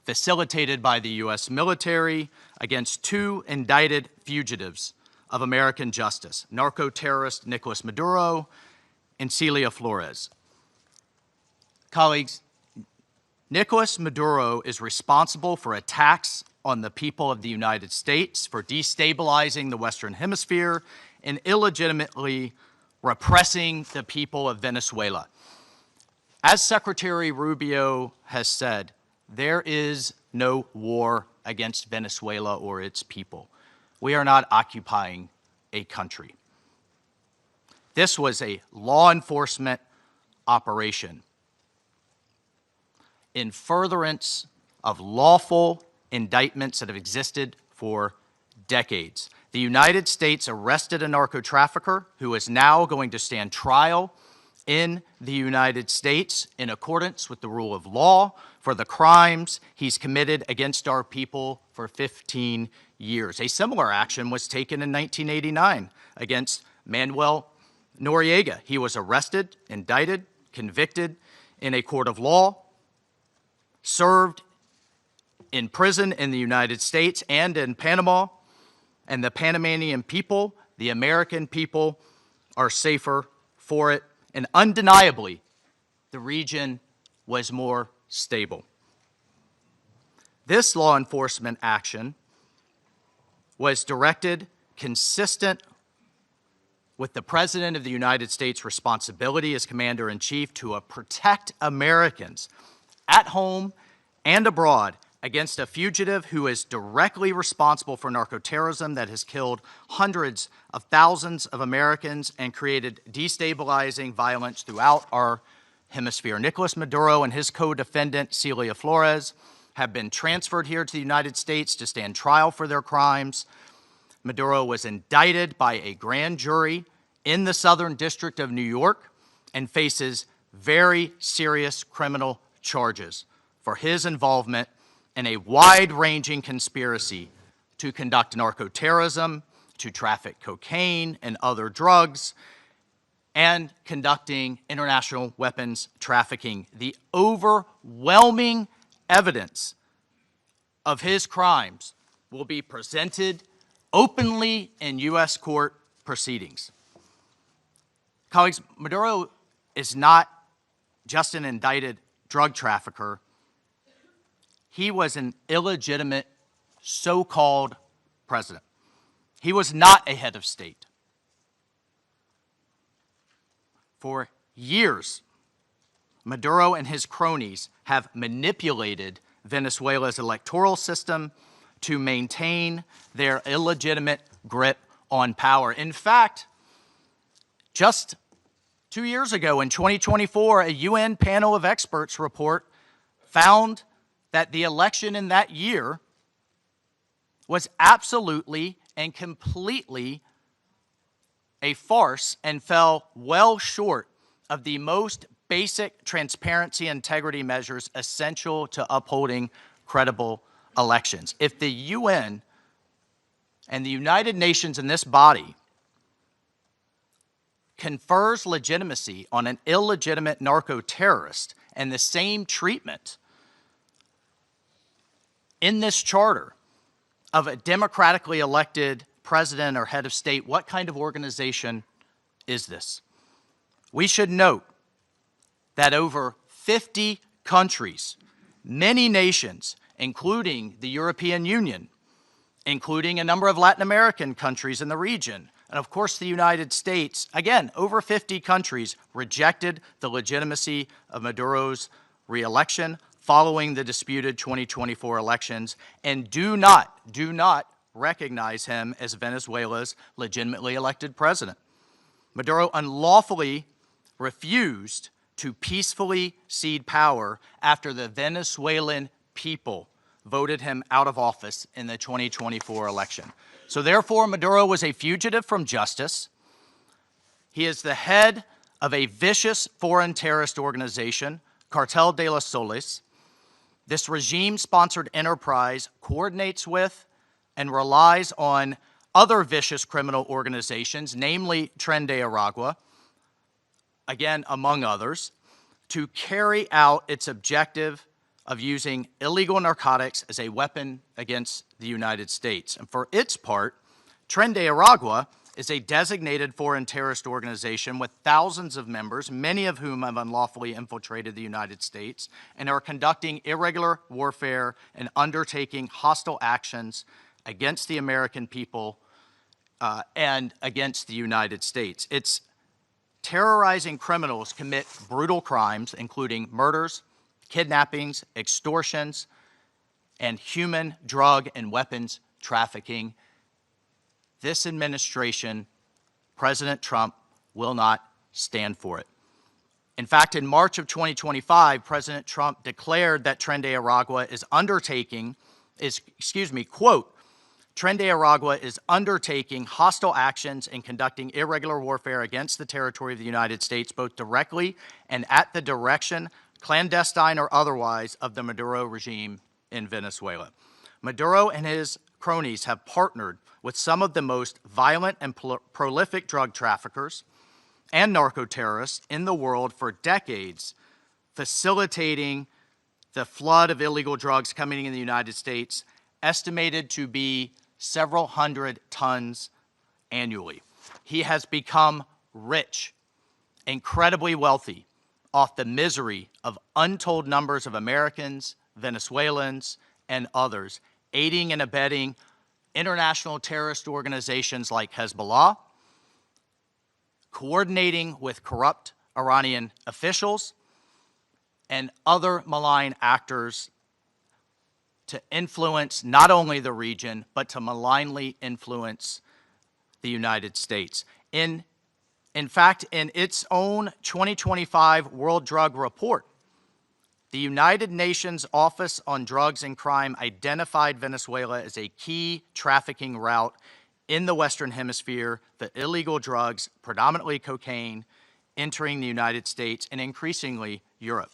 facilitated by the U.S. military against two indicted fugitives of American justice, narco-terrorist Nicolas Maduro and Celia Flores. Colleagues, Nicolas Maduro is responsible for attacks on the people of the United States, for destabilizing the Western Hemisphere, and illegitimately repressing the people of Venezuela. As Secretary Rubio has said, there is no war against Venezuela or its people. We are not occupying a country. This was a law enforcement operation in furtherance of lawful indictments that have existed for decades. The United States arrested a narco-trafficker who is now going to stand trial in the United States in accordance with the rule of law for the crimes he's committed against our people for 15 years. A similar action was taken in 1989 against Manuel Noriega. He was arrested, indicted, convicted in a court of law, served in prison in the United States and in Panama, and the Panamanian people, the American people, are safer for it. And undeniably, the region was more stable. This law enforcement action was directed consistent with the President of the United States' responsibility as Commander-in-Chief to protect Americans at home and abroad against a fugitive who is directly responsible for narcoterrorism that has killed hundreds of thousands of Americans and created destabilizing violence throughout our hemisphere. Nicolas Maduro and his co-defendant, Celia Flores, have been transferred here to the United States to stand trial for their crimes. Maduro was indicted by a grand jury in the Southern District of New York and faces very serious criminal charges for his involvement in a wide-ranging conspiracy to conduct narcoterrorism, to traffic cocaine and other drugs, and conducting international weapons trafficking. The overwhelming evidence of his crimes will be presented openly in U.S. court proceedings. Colleagues, Maduro is not just an indicted drug trafficker. He was an illegitimate so-called president. He was not a head of state. For years, Maduro and his cronies have manipulated Venezuela's electoral system to maintain their illegitimate grip on power. In fact, just 2 years ago in 2024, a UN panel of experts report found that the election in that year was absolutely and completely a farce and fell well short of the most basic transparency and integrity measures essential to upholding credible elections. If the UN and the United Nations in this body confers legitimacy on an illegitimate narco-terrorist and the same treatment in this charter of a democratically elected president or head of state, what kind of organization is this? We should note that over 50 countries, many nations, including the European Union, including a number of Latin American countries in the region, and of course the United States, again, over 50 countries rejected the legitimacy of Maduro's re-election following the disputed 2024 elections and do not recognize him as Venezuela's legitimately elected president. Maduro unlawfully refused to peacefully cede power after the Venezuelan people voted him out of office in the 2024 election. So therefore, Maduro was a fugitive from justice. He is the head of a vicious foreign terrorist organization, Cartel de los Soles. This regime-sponsored enterprise coordinates with and relies on other vicious criminal organizations, namely Tren de Aragua, again, among others, to carry out its objective of using illegal narcotics as a weapon against the United States. And for its part, Tren de Aragua is a designated foreign terrorist organization with thousands of members, many of whom have unlawfully infiltrated the United States and are conducting irregular warfare and undertaking hostile actions against the American people and against the United States. It's terrorizing criminals commit brutal crimes, including murders, kidnappings, extortions, and human, drug, and weapons trafficking. This administration, President Trump, will not stand for it. In fact, in March of 2025, President Trump declared that Tren de Aragua quote, Tren de Aragua is undertaking hostile actions and conducting irregular warfare against the territory of the United States, both directly and at the direction, clandestine or otherwise, of the Maduro regime in Venezuela. Maduro and his cronies have partnered with some of the most violent and prolific drug traffickers and narco-terrorists in the world for decades, facilitating the flood of illegal drugs coming in the United States, estimated to be several hundred tons annually. He has become rich, incredibly wealthy, off the misery of untold numbers of Americans, Venezuelans, and others, aiding and abetting international terrorist organizations like Hezbollah, coordinating with corrupt Iranian officials, and other malign actors to influence not only the region, but to malignly influence the United States. In fact, in its own 2025 World Drug Report, the United Nations Office on Drugs and Crime identified Venezuela as a key trafficking route in the Western Hemisphere for illegal drugs, predominantly cocaine, entering the United States and increasingly Europe.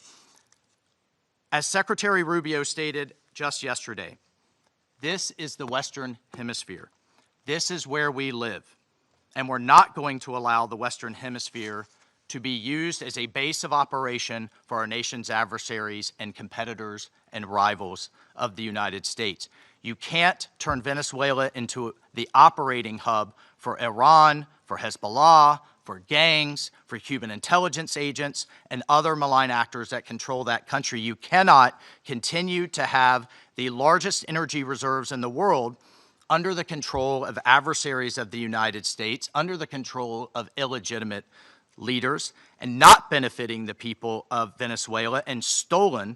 As Secretary Rubio stated just yesterday, this is the Western Hemisphere. This is where we live. And we're not going to allow the Western Hemisphere to be used as a base of operation for our nation's adversaries and competitors and rivals of the United States. You can't turn Venezuela into the operating hub for Iran, for Hezbollah, for gangs, for Cuban intelligence agents, and other malign actors that control that country. You cannot continue to have the largest energy reserves in the world under the control of adversaries of the United States, under the control of illegitimate leaders, and not benefiting the people of Venezuela, and stolen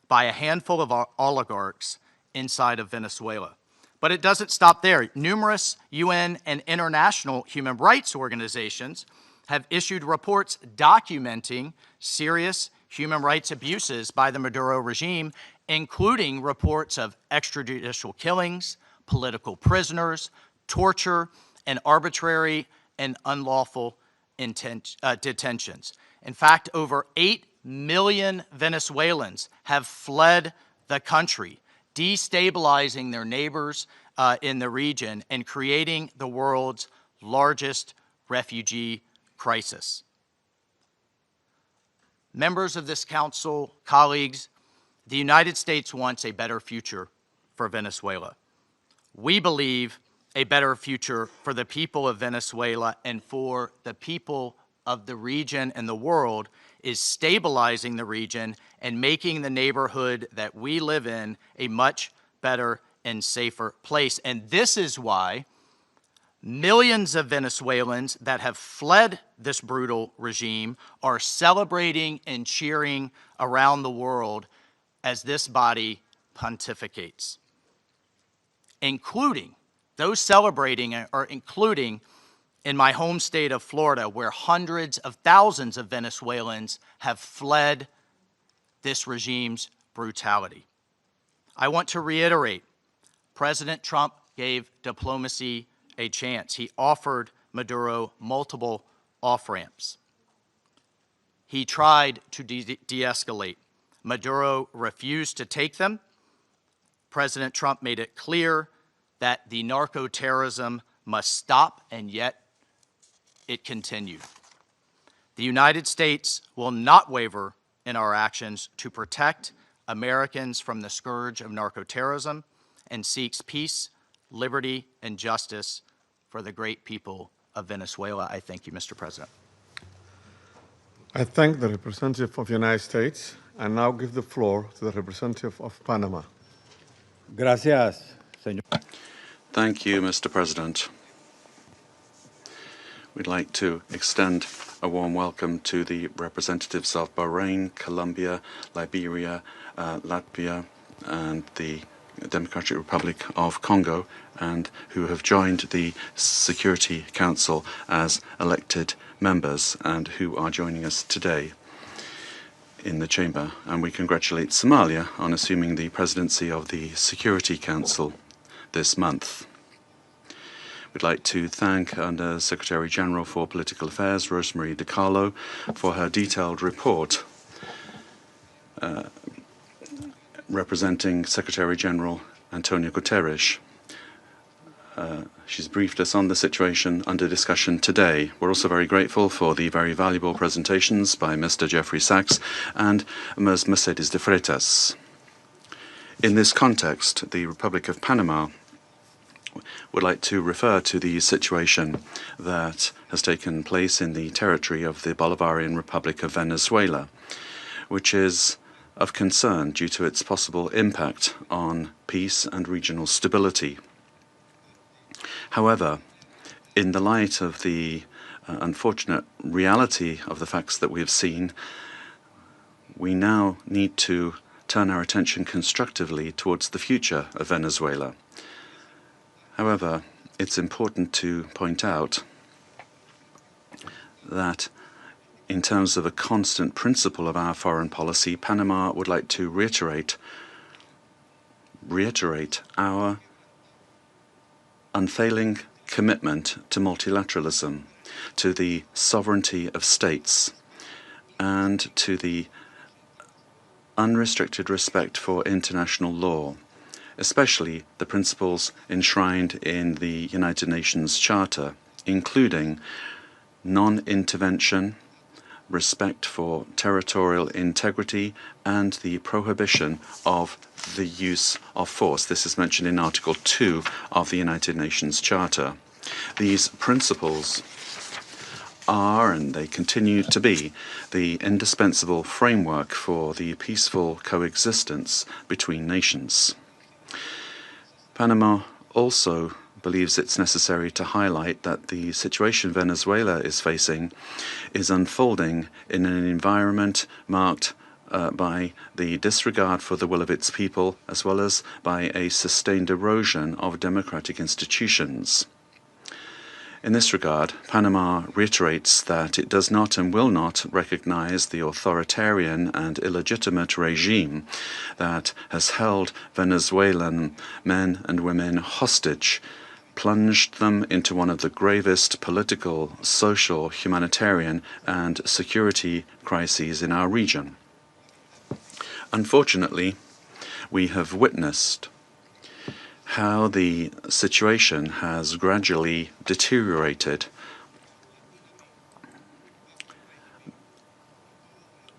by a handful of oligarchs inside of Venezuela. But it doesn't stop there. Numerous UN and international human rights organizations have issued reports documenting serious human rights abuses by the Maduro regime, including reports of extrajudicial killings, political prisoners, torture, and arbitrary and unlawful detentions. In fact, over 8 million Venezuelans have fled the country, destabilizing their neighbors in the region and creating the world's largest refugee crisis. Members of this council, colleagues, the United States wants a better future for Venezuela. We believe a better future for the people of Venezuela and for the people of the region and the world is stabilizing the region and making the neighborhood that we live in a much better and safer place. And this is why millions of Venezuelans that have fled this brutal regime are celebrating and cheering around the world as this body pontificates, including those celebrating are including in my home state of Florida, where hundreds of thousands of Venezuelans have fled this regime's brutality. I want to reiterate, President Trump gave diplomacy a chance. He offered Maduro multiple off-ramps. He tried to de-escalate. Maduro refused to take them. President Trump made it clear that the narco-terrorism must stop, and yet it continued. The United States will not waver in our actions to protect Americans from the scourge of narco-terrorism and seeks peace, liberty, and justice for the great people of Venezuela. I thank you, Mr. President. I thank the representative of the United States and now give the floor to the representative of Panama. Gracias, señor. Thank you, Mr. President. We'd like to extend a warm welcome to the representatives of Bahrain, Colombia, Liberia, Latvia, and the Democratic Republic of Congo, and who have joined the Security Council as elected members and who are joining us today in the chamber. And we congratulate Somalia on assuming the presidency of the Security Council this month. We'd like to thank Under Secretary General for Political Affairs, Rosemarie DiCarlo, for her detailed report representing Secretary General Antonio Guterres. She's briefed us on the situation under discussion today. We're also very grateful for the very valuable presentations by Mr. Jeffrey Sachs and Ms. Mercedes de Freitas. In this context, the Republic of Panama would like to refer to the situation that has taken place in the territory of the Bolivarian Republic of Venezuela, which is of concern due to its possible impact on peace and regional stability. However, in the light of the unfortunate reality of the facts that we have seen, we now need to turn our attention constructively towards the future of Venezuela. However, it's important to point out that in terms of a constant principle of our foreign policy, Panama would like to reiterate our unfailing commitment to multilateralism, to the sovereignty of states, and to the unrestricted respect for international law, especially the principles enshrined in the United Nations Charter, including non-intervention, respect for territorial integrity, and the prohibition of the use of force. This is mentioned in Article 2 of the United Nations Charter. These principles are, and they continue to be, the indispensable framework for the peaceful coexistence between nations. Panama also believes it's necessary to highlight that the situation Venezuela is facing is unfolding in an environment marked by the disregard for the will of its people, as well as by a sustained erosion of democratic institutions. In this regard, Panama reiterates that it does not and will not recognize the authoritarian and illegitimate regime that has held Venezuelan men and women hostage, plunged them into one of the gravest political, social, humanitarian, and security crises in our region. Unfortunately, we have witnessed how the situation has gradually deteriorated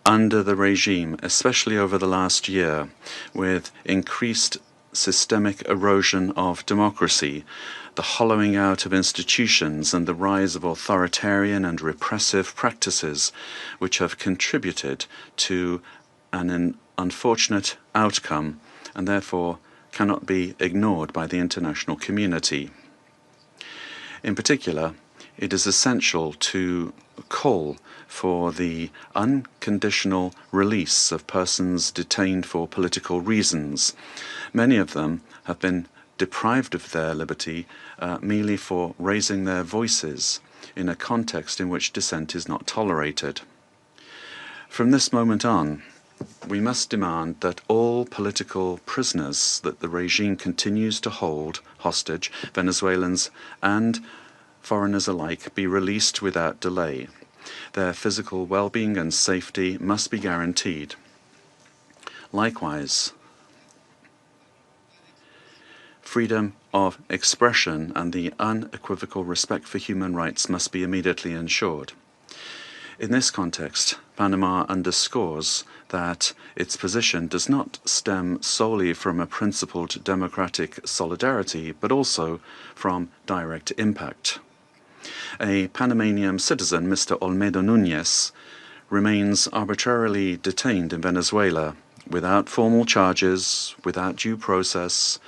under the regime, especially over the last year, with increased systemic erosion of democracy, the hollowing out of institutions, and the rise of authoritarian and repressive practices, which have contributed to an unfortunate outcome and therefore cannot be ignored by the international community. In particular, it is essential to call for the unconditional release of persons detained for political reasons. Many of them have been deprived of their liberty merely for raising their voices in a context in which dissent is not tolerated. From this moment on, we must demand that all political prisoners that the regime continues to hold hostage, Venezuelans and foreigners alike, be released without delay. Their physical well-being and safety must be guaranteed. Likewise, freedom of expression and the unequivocal respect for human rights must be immediately ensured. In this context, Panama underscores that its position does not stem solely from a principled democratic solidarity, but also from direct impact. A Panamanian citizen, Mr. Olmedo Núñez, remains arbitrarily detained in Venezuela without formal charges, without due process,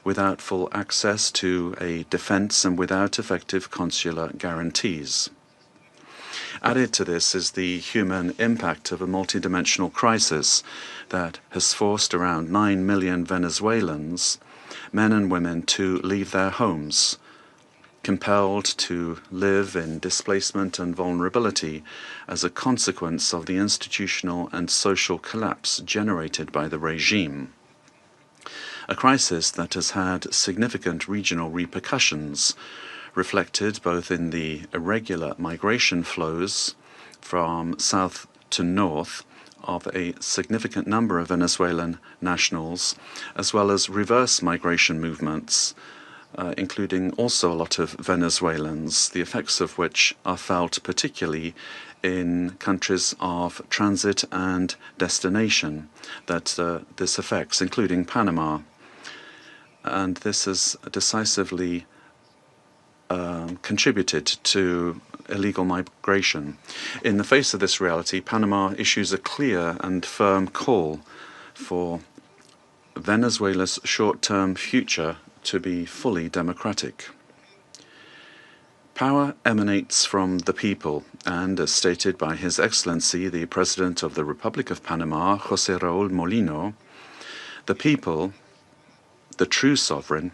without full access to a defense, and without effective consular guarantees. Added to this is the human impact of a multidimensional crisis that has forced around 9 million Venezuelans, men and women, to leave their homes, compelled to live in displacement and vulnerability as a consequence of the institutional and social collapse generated by the regime. A crisis that has had significant regional repercussions, reflected both in the irregular migration flows from south to north of a significant number of Venezuelan nationals, as well as reverse migration movements, including also a lot of Venezuelans, the effects of which are felt particularly in countries of transit and destination that this affects, including Panama. And this has decisively contributed to illegal migration. In the face of this reality, Panama issues a clear and firm call for Venezuela's short-term future to be fully democratic. Power emanates from the people, and as stated by His Excellency, the President of the Republic of Panama, José Raúl Molino, the people, the true sovereign,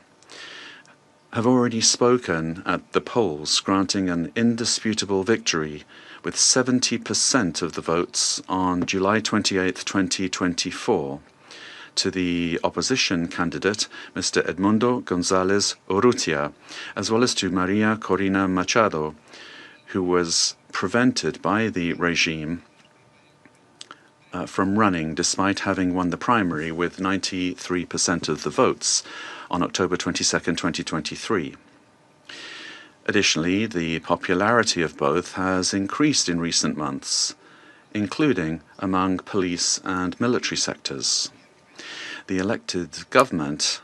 have already spoken at the polls, granting an indisputable victory with 70% of the votes on July 28, 2024, to the opposition candidate, Mr. Edmundo González Urrutia, as well as to Maria Corina Machado, who was prevented by the regime from running despite having won the primary with 93% of the votes on October 22, 2023. Additionally, the popularity of both has increased in recent months, including among police and military sectors. The elected government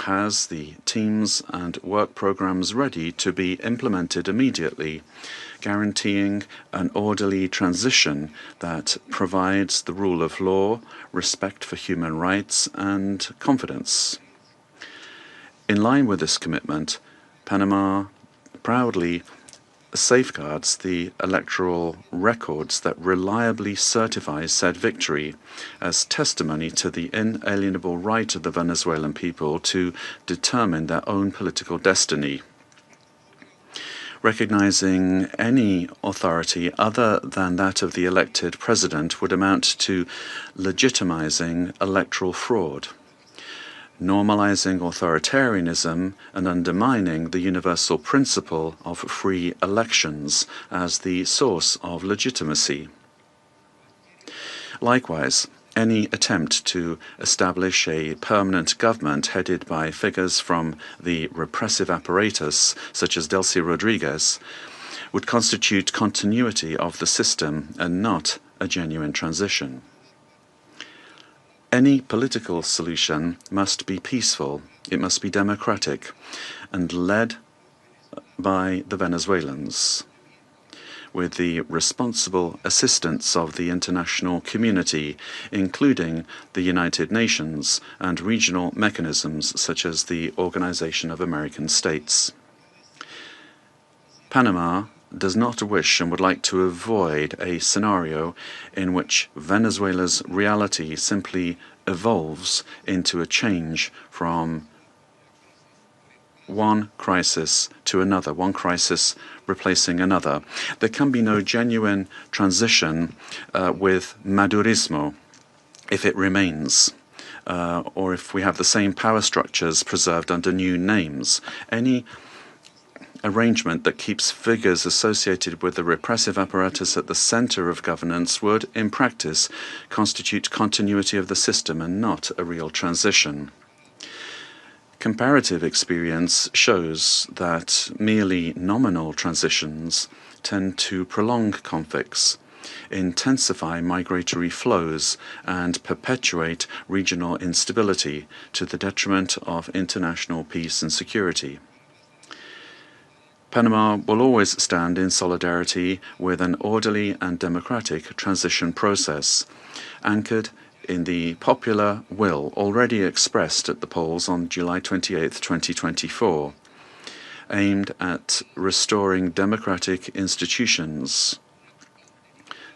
has the teams and work programs ready to be implemented immediately, guaranteeing an orderly transition that provides the rule of law, respect for human rights, and confidence. In line with this commitment, Panama proudly safeguards the electoral records that reliably certify said victory as testimony to the inalienable right of the Venezuelan people to determine their own political destiny. Recognizing any authority other than that of the elected president would amount to legitimizing electoral fraud, normalizing authoritarianism and undermining the universal principle of free elections as the source of legitimacy. Likewise, any attempt to establish a permanent government headed by figures from the repressive apparatus, such as Delcy Rodriguez, would constitute continuity of the system and not a genuine transition. Any political solution must be peaceful, it must be democratic, and led by the Venezuelans, with the responsible assistance of the international community, including the United Nations and regional mechanisms such as the Organization of American States. Panama does not wish and would like to avoid a scenario in which Venezuela's reality simply evolves into a change from one crisis to another, one crisis replacing another. There can be no genuine transition with Madurismo if it remains, or if we have the same power structures preserved under new names. Any arrangement that keeps figures associated with the repressive apparatus at the center of governance would, in practice, constitute continuity of the system and not a real transition. Comparative experience shows that merely nominal transitions tend to prolong conflicts, intensify migratory flows, and perpetuate regional instability to the detriment of international peace and security. Panama will always stand in solidarity with an orderly and democratic transition process, anchored in the popular will already expressed at the polls on July 28, 2024, aimed at restoring democratic institutions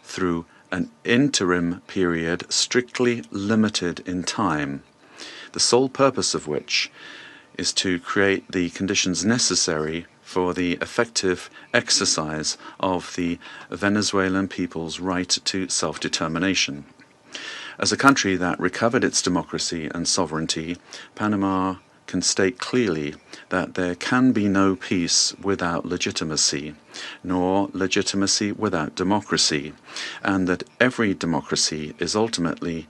through an interim period strictly limited in time, the sole purpose of which is to create the conditions necessary for the effective exercise of the Venezuelan people's right to self-determination. As a country that recovered its democracy and sovereignty, Panama can state clearly that there can be no peace without legitimacy, nor legitimacy without democracy, and that every democracy is ultimately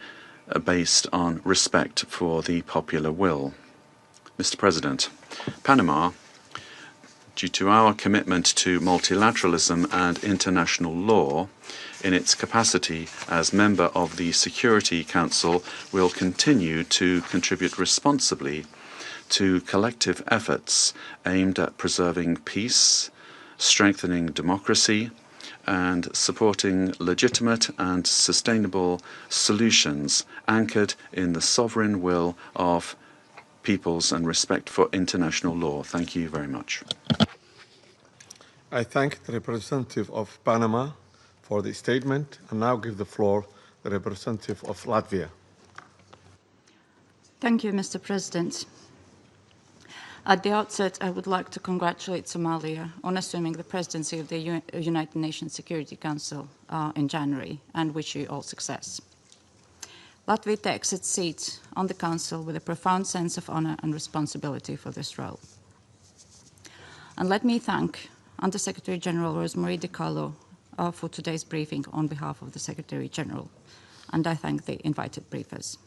based on respect for the popular will. Mr. President, Panama, due to our commitment to multilateralism and international law, in its capacity as member of the Security Council, will continue to contribute responsibly to collective efforts aimed at preserving peace, strengthening democracy, and supporting legitimate and sustainable solutions anchored in the sovereign will of peoples and respect for international law. Thank you very much. I thank the representative of Panama for the statement and now give the floor to the representative of Latvia. Thank you, Mr. President. At the outset, I would like to congratulate Somalia on assuming the presidency of the United Nations Security Council in January and wish you all success. Latvia takes its seat on the Council with a profound sense of honor and responsibility for this role. And let me thank Under-Secretary General Rosemarie DiCarlo for today's briefing on behalf of the Secretary General, and I thank the invited briefers.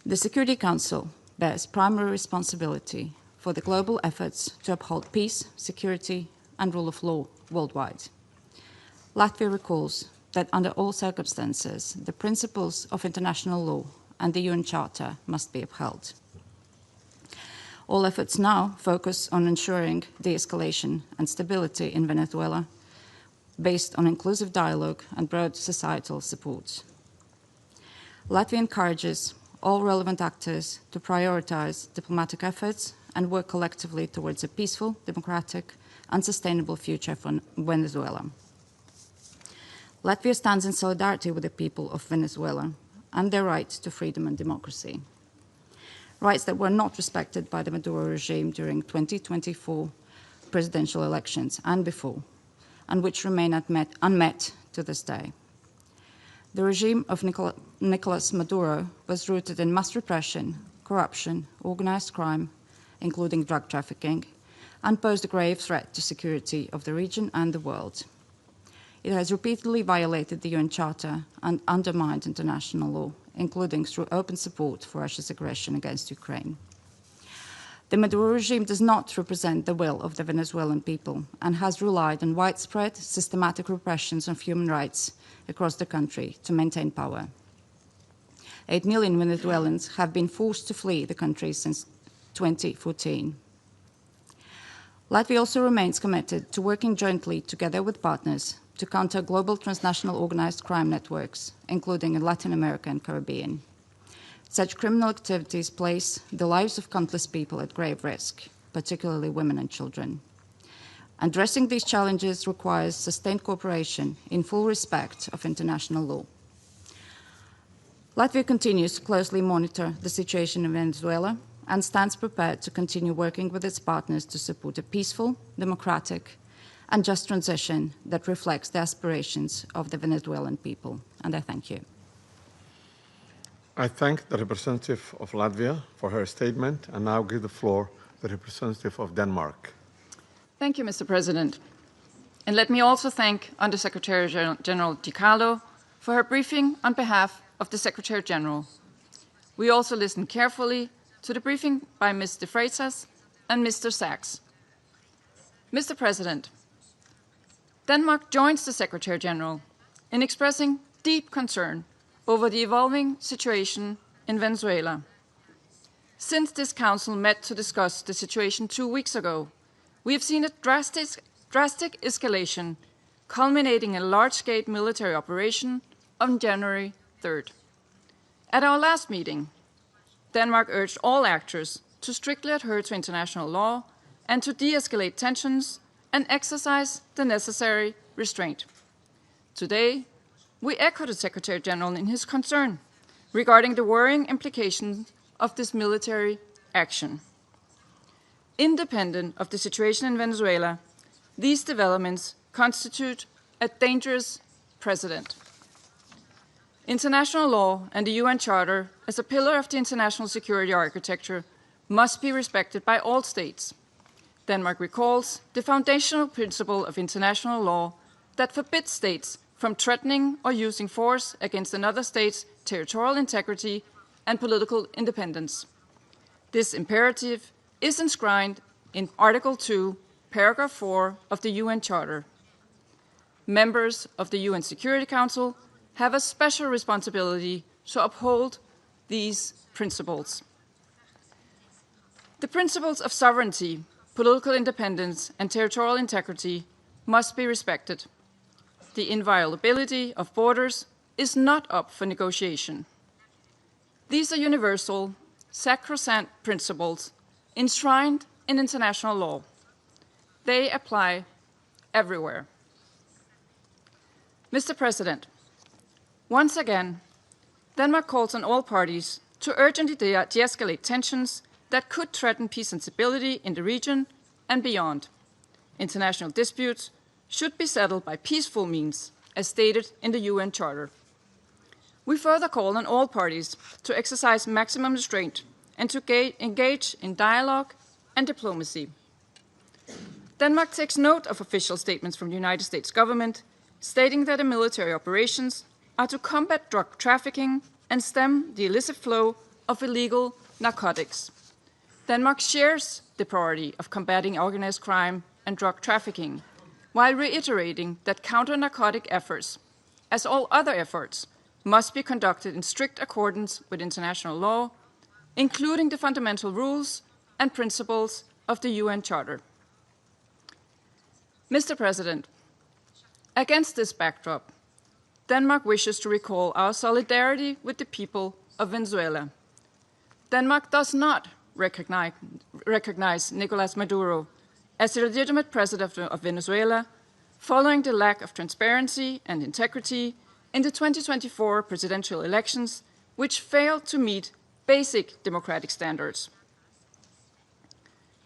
The Security Council bears primary responsibility for the global efforts to uphold peace, security, and rule of law worldwide. Latvia recalls that under all circumstances, the principles of international law and the UN Charter must be upheld. All efforts now focus on ensuring de-escalation and stability in Venezuela based on inclusive dialogue and broad societal support. Latvia encourages all relevant actors to prioritize diplomatic efforts and work collectively towards a peaceful, democratic, and sustainable future for Venezuela. Latvia stands in solidarity with the people of Venezuela and their right to freedom and democracy, rights that were not respected by the Maduro regime during 2024 presidential elections and before, and which remain unmet to this day. The regime of Nicolas Maduro was rooted in mass repression, corruption, organized crime, including drug trafficking, and posed a grave threat to security of the region and the world. It has repeatedly violated the UN Charter and undermined international law, including through open support for Russia's aggression against Ukraine. The Maduro regime does not represent the will of the Venezuelan people and has relied on widespread, systematic repressions of human rights across the country to maintain power. 8 million Venezuelans have been forced to flee the country since 2014. Latvia also remains committed to working jointly together with partners to counter global transnational organized crime networks, including in Latin America and Caribbean. Such criminal activities place the lives of countless people at grave risk, particularly women and children. Addressing these challenges requires sustained cooperation in full respect of international law. Latvia continues to closely monitor the situation in Venezuela and stands prepared to continue working with its partners to support a peaceful, democratic, and just transition that reflects the aspirations of the Venezuelan people. And I thank you. I thank the representative of Latvia for her statement and now give the floor to the representative of Denmark. Thank you, Mr. President. And let me also thank Under-Secretary General DiCarlo for her briefing on behalf of the Secretary General. We also listened carefully to the briefing by Ms. de Freitas and Mr. Sachs. Mr. President, Denmark joins the Secretary General in expressing deep concern over the evolving situation in Venezuela. Since this Council met to discuss the situation 2 weeks ago, we have seen a drastic escalation, culminating in a large-scale military operation on January 3rd. At our last meeting, Denmark urged all actors to strictly adhere to international law and to de-escalate tensions and exercise the necessary restraint. Today, we echo the Secretary General in his concern regarding the worrying implications of this military action. Independent of the situation in Venezuela, these developments constitute a dangerous precedent. International law and the UN Charter, as a pillar of the international security architecture, must be respected by all states. Denmark recalls the foundational principle of international law that forbids states from threatening or using force against another state's territorial integrity and political independence. This imperative is enshrined in Article 2, Paragraph 4 of the UN Charter. Members of the UN Security Council have a special responsibility to uphold these principles. The principles of sovereignty, political independence, and territorial integrity must be respected. The inviolability of borders is not up for negotiation. These are universal, sacrosanct principles enshrined in international law. They apply everywhere. Mr. President, once again, Denmark calls on all parties to urgently de-escalate tensions that could threaten peace and stability in the region and beyond. International disputes should be settled by peaceful means, as stated in the UN Charter. We further call on all parties to exercise maximum restraint and to engage in dialogue and diplomacy. Denmark takes note of official statements from the United States government stating that the military operations are to combat drug trafficking and stem the illicit flow of illegal narcotics. Denmark shares the priority of combating organized crime and drug trafficking, while reiterating that counter-narcotic efforts, as all other efforts, must be conducted in strict accordance with international law, including the fundamental rules and principles of the UN Charter. Mr. President, against this backdrop, Denmark wishes to recall our solidarity with the people of Venezuela. Denmark does not recognize Nicolas Maduro as the legitimate president of Venezuela, following the lack of transparency and integrity in the 2024 presidential elections, which failed to meet basic democratic standards.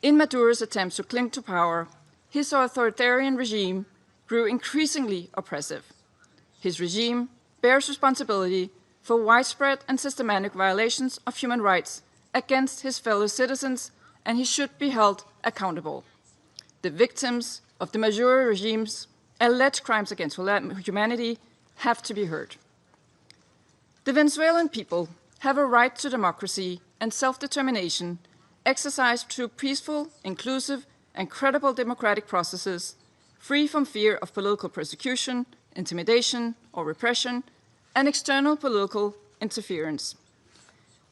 In Maduro's attempts to cling to power, his authoritarian regime grew increasingly oppressive. His regime bears responsibility for widespread and systematic violations of human rights against his fellow citizens, and he should be held accountable. The victims of the Maduro regime's alleged crimes against humanity have to be heard. The Venezuelan people have a right to democracy and self-determination exercised through peaceful, inclusive, and credible democratic processes, free from fear of political persecution, intimidation, or repression, and external political interference.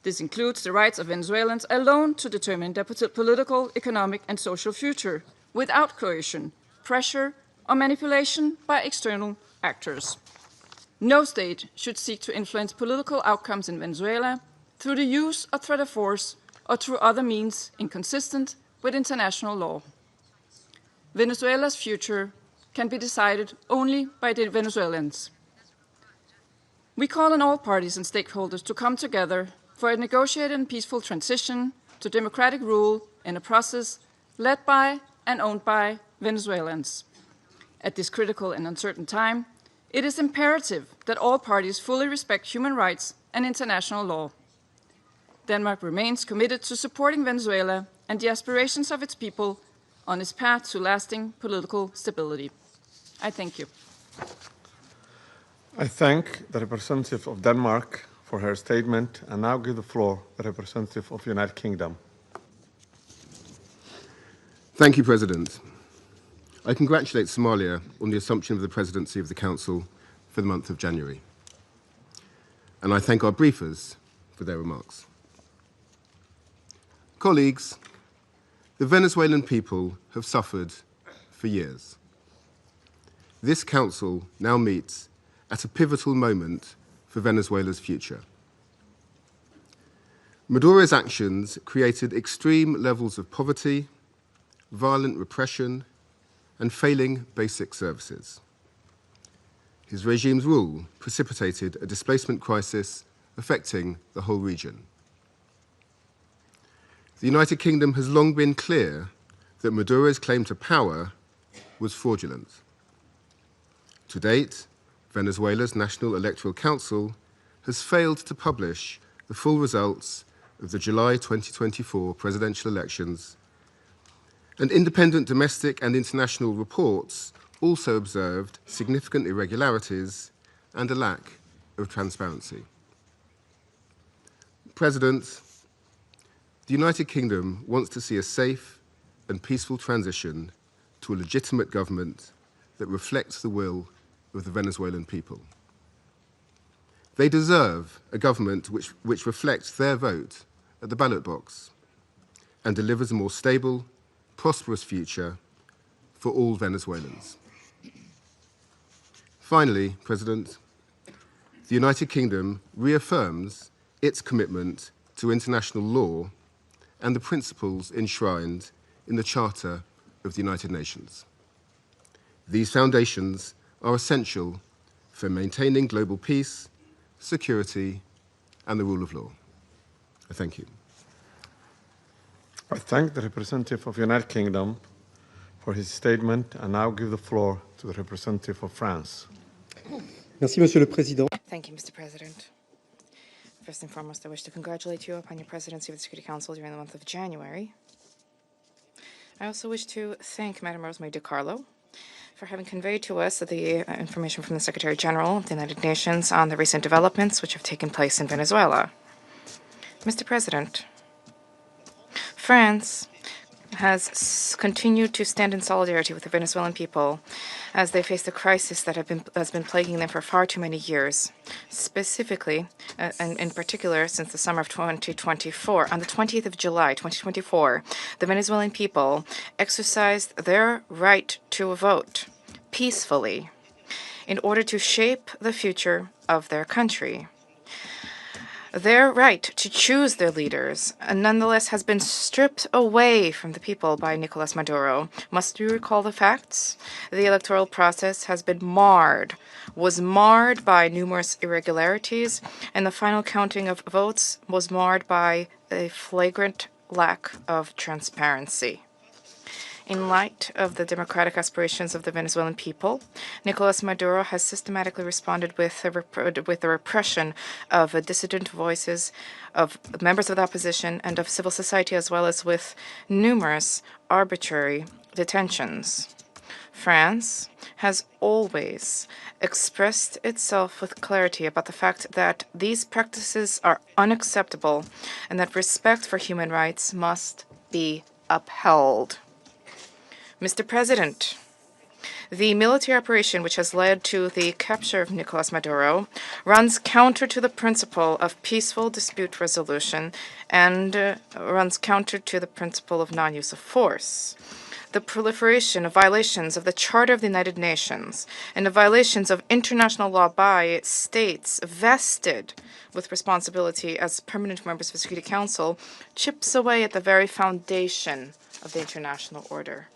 This includes the rights of Venezuelans alone to determine their political, economic, and social future without coercion, pressure, or manipulation by external actors. No state should seek to influence political outcomes in Venezuela through the use or threat of force or through other means inconsistent with international law. Venezuela's future can be decided only by the Venezuelans. We call on all parties and stakeholders to come together for a negotiated and peaceful transition to democratic rule in a process led by and owned by Venezuelans. At this critical and uncertain time, it is imperative that all parties fully respect human rights and international law. Denmark remains committed to supporting Venezuela and the aspirations of its people on its path to lasting political stability. I thank you. I thank the representative of Denmark for her statement, and now give the floor to the representative of the United Kingdom. Thank you, President. I congratulate Somalia on the assumption of the presidency of the Council for the month of January. And I thank our briefers for their remarks. Colleagues, The Venezuelan people have suffered for years. This Council now meets at a pivotal moment for Venezuela's future. Maduro's actions created extreme levels of poverty, violent repression, and failing basic services. His regime's rule precipitated a displacement crisis affecting the whole region. The United Kingdom has long been clear that Maduro's claim to power was fraudulent. To date, Venezuela's National Electoral Council has failed to publish the full results of the July 2024 presidential elections, and independent domestic and international reports also observed significant irregularities and a lack of transparency. President, the United Kingdom wants to see a safe and peaceful transition to a legitimate government that reflects the will of the Venezuelan people. They deserve a government which reflects their vote at the ballot box and delivers a more stable, prosperous future for all Venezuelans. Finally, President, the United Kingdom reaffirms its commitment to international law and the principles enshrined in the Charter of the United Nations. These foundations are essential for maintaining global peace, security, and the rule of law. I thank you. I thank the representative of the United Kingdom for his statement, and now give the floor to the representative of France. Merci, Monsieur le Président. Thank you, Mr. President. First and foremost, I wish to congratulate you upon your presidency of the Security Council during the month of January. I also wish to thank Madam Rosemary DiCarlo for having conveyed to us the information from the Secretary General of the United Nations on the recent developments which have taken place in Venezuela. Mr. President, France has continued to stand in solidarity with the Venezuelan people as they face the crisis that has been plaguing them for far too many years. Specifically, and in particular, since the summer of 2024, on the 20th of July, 2024, the Venezuelan people exercised their right to vote peacefully in order to shape the future of their country. Their right to choose their leaders, nonetheless, has been stripped away from the people by Nicolas Maduro. Must you recall the facts? The electoral process has been was marred by numerous irregularities, and the final counting of votes was marred by a flagrant lack of transparency. In light of the democratic aspirations of the Venezuelan people, Nicolas Maduro has systematically responded with the repression of dissident voices, of members of the opposition, and of civil society, as well as with numerous arbitrary detentions. France has always expressed itself with clarity about the fact that these practices are unacceptable and that respect for human rights must be upheld. Mr. President, the military operation which has led to the capture of Nicolas Maduro runs counter to the principle of peaceful dispute resolution and runs counter to the principle of non-use of force. The proliferation of violations of the Charter of the United Nations and of violations of international law by states vested with responsibility as permanent members of the Security Council chips away at the very foundation of the international order.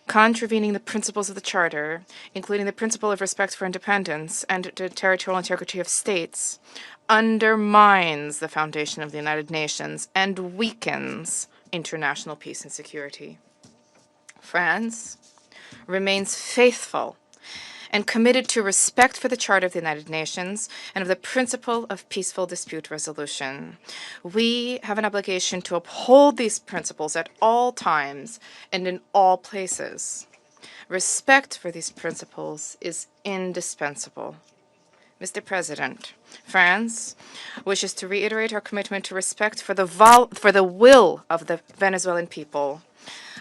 Contravening the principles of the Charter, including the principle of respect for independence and the territorial integrity of states, undermines the foundation of the United Nations and weakens international peace and security. France remains faithful and committed to respect for the Charter of the United Nations and of the principle of peaceful dispute resolution. We have an obligation to uphold these principles at all times and in all places. Respect for these principles is indispensable. Mr. President, France wishes to reiterate our commitment to respect for the will of the Venezuelan people.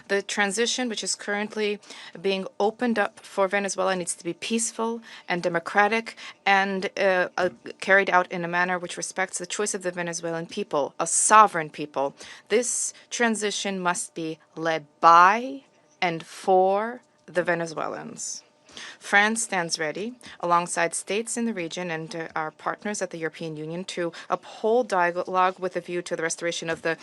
The transition, which is currently being opened up for Venezuela, needs to be peaceful and democratic and carried out in a manner which respects the choice of the Venezuelan people, a sovereign people. This transition must be led by and for the Venezuelans. France stands ready, alongside states in the region and our partners at the European Union, to uphold dialogue with a view to the restoration of the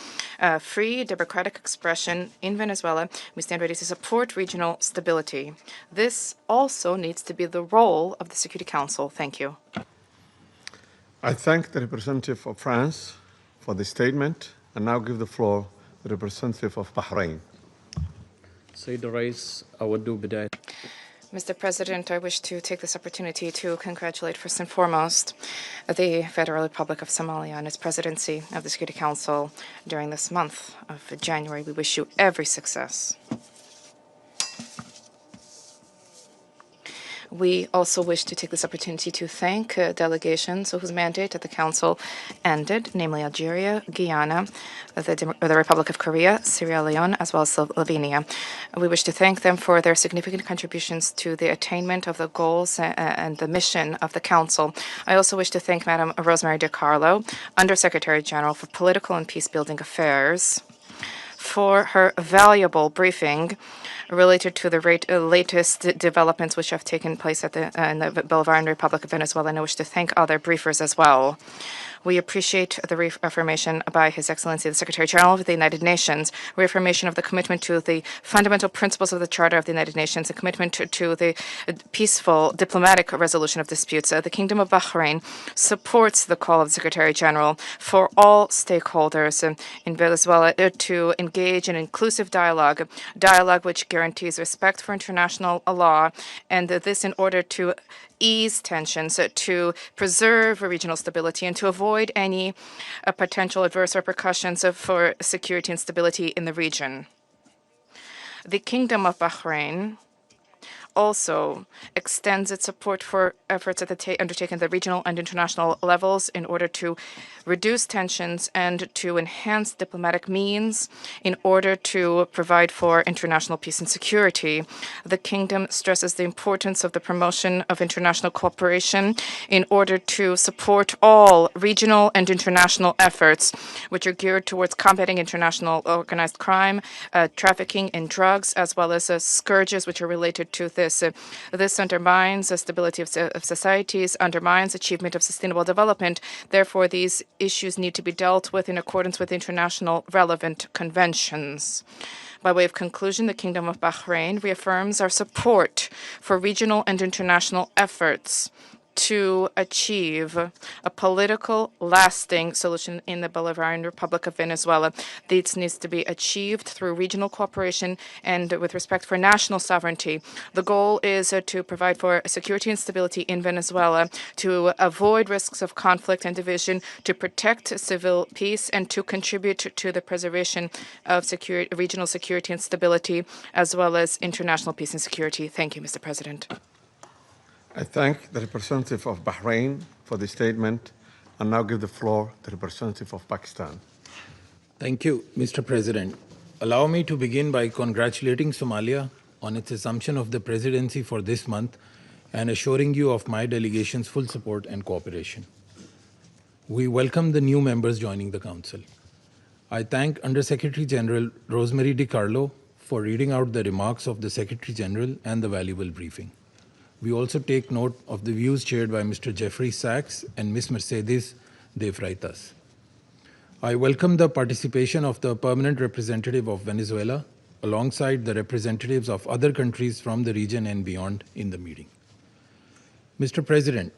free, democratic expression in Venezuela. We stand ready to support regional stability. This also needs to be the role of the Security Council. Thank you. I thank the representative of France for the statement and now give the floor to the representative of Bahrain. سيد الرئيس أود بداية Mr. President, I wish to take this opportunity to congratulate first and foremost the Federal Republic of Somalia on its presidency of the Security Council during this month of January. We wish you every success. We also wish to take this opportunity to thank delegations whose mandate at the Council ended, namely Algeria, Guyana, the Republic of Korea, Sierra Leone, as well as Slovenia. We wish to thank them for their significant contributions to the attainment of the goals and the mission of the Council. I also wish to thank Madam Rosemary DiCarlo, Undersecretary General for Political and Peace-Building Affairs, for her valuable briefing related to the latest developments which have taken place in the Bolivarian Republic of Venezuela, and I wish to thank other briefers as well. We appreciate the reaffirmation by His Excellency the Secretary General of the United Nations, reaffirmation of the commitment to the fundamental principles of the Charter of the United Nations, a commitment to the peaceful diplomatic resolution of disputes. The Kingdom of Bahrain supports the call of the Secretary General for all stakeholders in Venezuela to engage in inclusive dialogue which guarantees respect for international law, and this in order to ease tensions, to preserve regional stability, and to avoid any potential adverse repercussions for security and stability in the region. The Kingdom of Bahrain also extends its support for efforts undertaken at the regional and international levels in order to reduce tensions and to enhance diplomatic means in order to provide for international peace and security. The Kingdom stresses the importance of the promotion of international cooperation in order to support all regional and international efforts which are geared towards combating international organized crime, trafficking in drugs, as well as scourges which are related to this. This undermines the stability of societies, undermines achievement of sustainable development. Therefore, these issues need to be dealt with in accordance with international relevant conventions. By way of conclusion, the Kingdom of Bahrain reaffirms our support for regional and international efforts to achieve a political, lasting solution in the Bolivarian Republic of Venezuela. This needs to be achieved through regional cooperation and with respect for national sovereignty. The goal is to provide for security and stability in Venezuela, to avoid risks of conflict and division, to protect civil peace, and to contribute to the preservation of regional security and stability, as well as international peace and security. Thank you, Mr. President. I thank the representative of Bahrain for the statement and now give the floor to the representative of Pakistan. Thank you, Mr. President. Allow me to begin by congratulating Somalia on its assumption of the presidency for this month and assuring you of my delegation's full support and cooperation. We welcome the new members joining the Council. I thank Undersecretary General Rosemary DiCarlo for reading out the remarks of the Secretary General and the valuable briefing. We also take note of the views shared by Mr. Jeffrey Sachs and Ms. Mercedes de Freitas. I welcome the participation of the permanent representative of Venezuela alongside the representatives of other countries from the region and beyond in the meeting. Mr. President,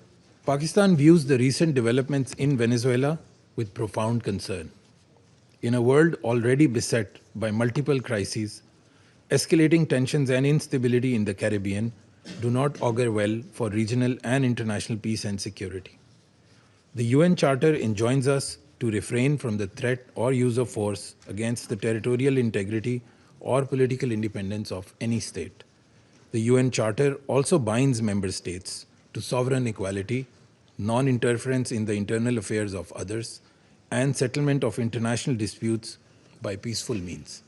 Pakistan views the recent developments in Venezuela with profound concern. In a world already beset by multiple crises, escalating tensions and instability in the Caribbean do not augur well for regional and international peace and security. The UN Charter enjoins us to refrain from the threat or use of force against the territorial integrity or political independence of any state. The UN Charter also binds member states to sovereign equality, non-interference in the internal affairs of others, and settlement of international disputes by peaceful means.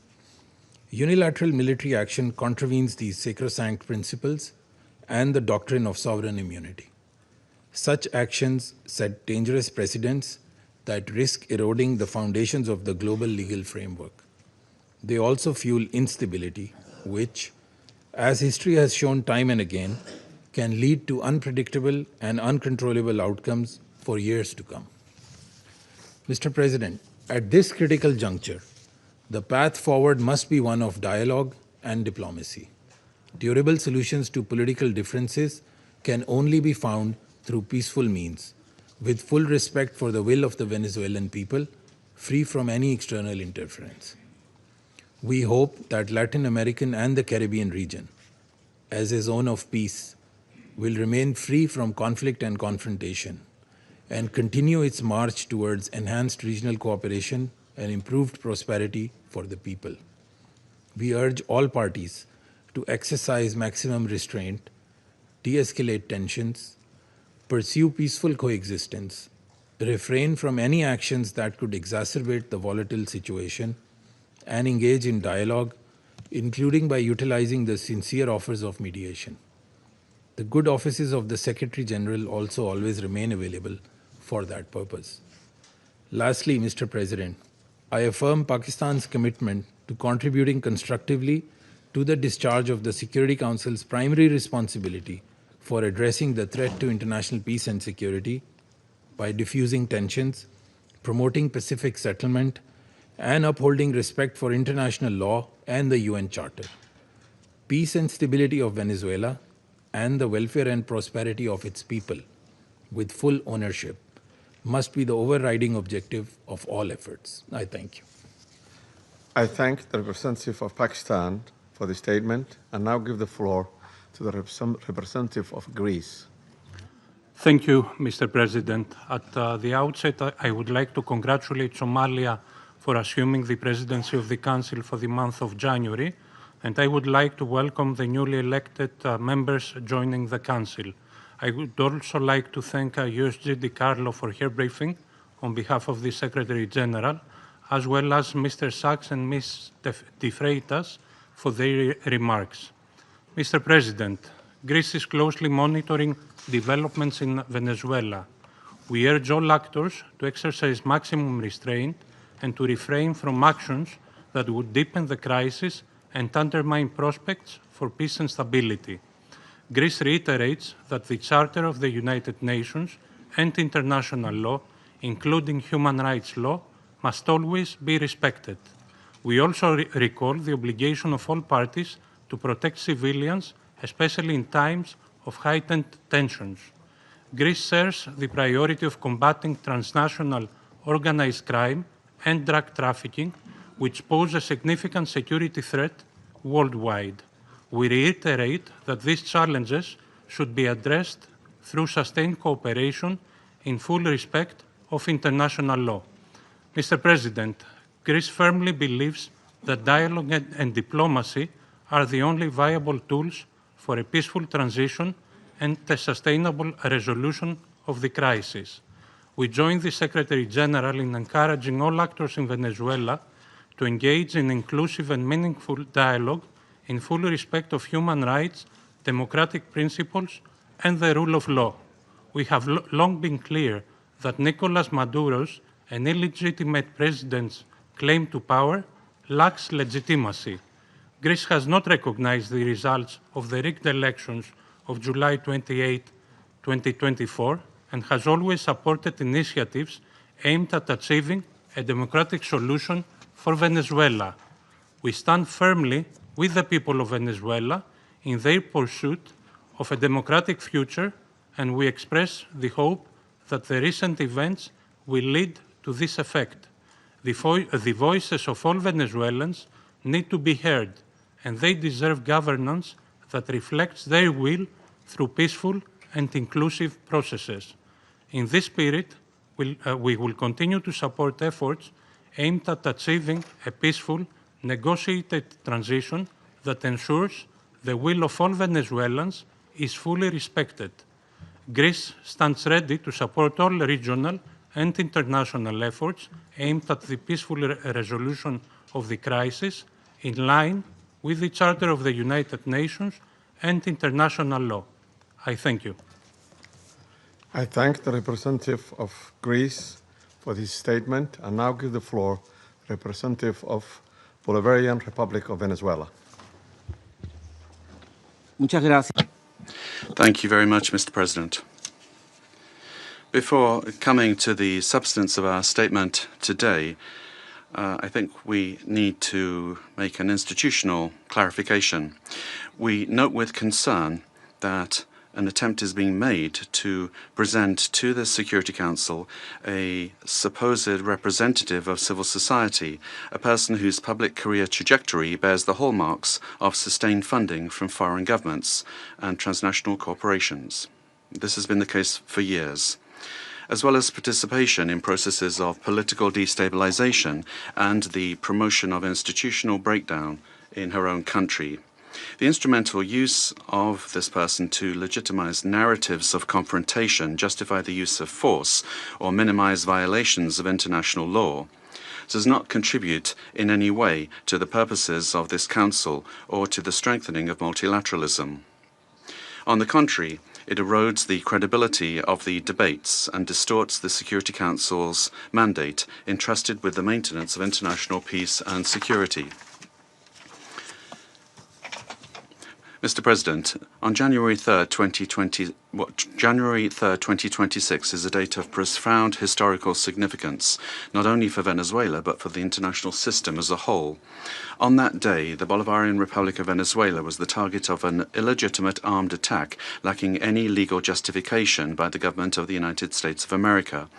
Unilateral military action contravenes these sacrosanct principles and the doctrine of sovereign immunity. Such actions set dangerous precedents that risk eroding the foundations of the global legal framework. They also fuel instability, which, as history has shown time and again, can lead to unpredictable and uncontrollable outcomes for years to come. Mr. President, at this critical juncture, the path forward must be one of dialogue and diplomacy. Durable solutions to political differences can only be found through peaceful means, with full respect for the will of the Venezuelan people, free from any external interference. We hope that Latin American and the Caribbean region, as a zone of peace, will remain free from conflict and confrontation and continue its march towards enhanced regional cooperation and improved prosperity for the people. We urge all parties to exercise maximum restraint, de-escalate tensions, pursue peaceful coexistence, refrain from any actions that could exacerbate the volatile situation, and engage in dialogue, including by utilizing the sincere offers of mediation. The good offices of the Secretary General also always remain available for that purpose. Lastly, Mr. President, I affirm Pakistan's commitment to contributing constructively to the discharge of the Security Council's primary responsibility for addressing the threat to international peace and security by diffusing tensions, promoting pacific settlement, and upholding respect for international law and the UN Charter. Peace and stability of Venezuela and the welfare and prosperity of its people, with full ownership, must be the overriding objective of all efforts. I thank you. I thank the representative of Pakistan for the statement and now give the floor to the representative of Greece. Thank you, Mr. President. At the outset, I would like to congratulate Somalia for assuming the presidency of the Council for the month of January, and I would like to welcome the newly elected members joining the Council. I would also like to thank USG DiCarlo for her briefing on behalf of the Secretary General, as well as Mr. Sachs and Ms. De Freitas for their remarks. Mr. President, Greece is closely monitoring developments in Venezuela. We urge all actors to exercise maximum restraint and to refrain from actions that would deepen the crisis and undermine prospects for peace and stability. Greece reiterates that the Charter of the United Nations and international law, including human rights law, must always be respected. We also recall the obligation of all parties to protect civilians, especially in times of heightened tensions. Greece shares the priority of combating transnational organized crime and drug trafficking, which pose a significant security threat worldwide. We reiterate that these challenges should be addressed through sustained cooperation in full respect of international law. Mr. President, Greece firmly believes that dialogue and diplomacy are the only viable tools for a peaceful transition and a sustainable resolution of the crisis. We join the Secretary General in encouraging all actors in Venezuela to engage in inclusive and meaningful dialogue in full respect of human rights, democratic principles, and the rule of law. We have long been clear that Nicolas Maduro's and illegitimate president's claim to power lacks legitimacy. Greece has not recognized the results of the rigged elections of July 28, 2024, and has always supported initiatives aimed at achieving a democratic solution for Venezuela. We stand firmly with the people of Venezuela in their pursuit of a democratic future, and we express the hope that the recent events will lead to this effect. The voices of all Venezuelans need to be heard, and they deserve governance that reflects their will through peaceful and inclusive processes. In this spirit, we will continue to support efforts aimed at achieving a peaceful, negotiated transition that ensures the will of all Venezuelans is fully respected. Greece stands ready to support all regional and international efforts aimed at the peaceful resolution of the crisis in line with the Charter of the United Nations and international law. I thank you. I thank the representative of Greece for this statement and now give the floor to the representative of Bolivarian Republic of Venezuela. Muchas gracias. Thank you very much, Mr. President. Before coming to the substance of our statement today, I think we need to make an institutional clarification. We note with concern that an attempt is being made to present to the Security Council a supposed representative of civil society, a person whose public career trajectory bears the hallmarks of sustained funding from foreign governments and transnational corporations. This has been the case for years, as well as participation in processes of political destabilization and the promotion of institutional breakdown in her own country. The instrumental use of this person to legitimize narratives of confrontation, justify the use of force, or minimize violations of international law does not contribute in any way to the purposes of this Council or to the strengthening of multilateralism. On the contrary, it erodes the credibility of the debates and distorts the Security Council's mandate entrusted with the maintenance of international peace and security. Mr. President, on January 3rd, 2026 is a date of profound historical significance, not only for Venezuela, but for the international system as a whole. On that day, the Bolivarian Republic of Venezuela was the target of an illegitimate armed attack lacking any legal justification by the government of the United States of America,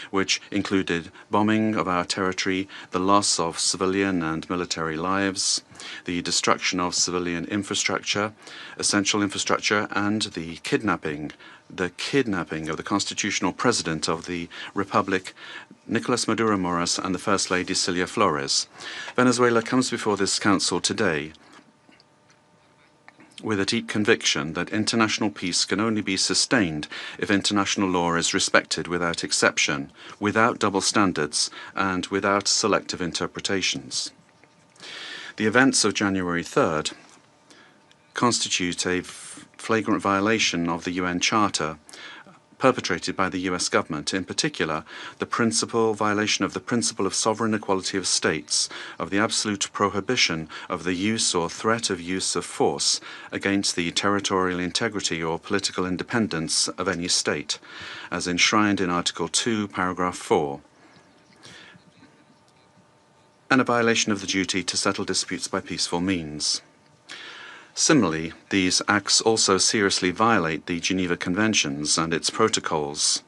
which included bombing of our territory, the loss of civilian and military lives, the destruction of civilian infrastructure, essential infrastructure, and the kidnapping of the constitutional president of the Republic, Nicolas Maduro Moras, and the First Lady Cilia Flores. Venezuela comes before this Council today with a deep conviction that international peace can only be sustained if international law is respected without exception, without double standards, and without selective interpretations. The events of January 3rd constitute a flagrant violation of the UN Charter perpetrated by the US government, in particular the violation of the principle of sovereign equality of states, of the absolute prohibition of the use or threat of use of force against the territorial integrity or political independence of any state, as enshrined in Article 2, Paragraph 4. And a violation of the duty to settle disputes by peaceful means. Similarly, these acts also seriously violate the Geneva Conventions and its protocols,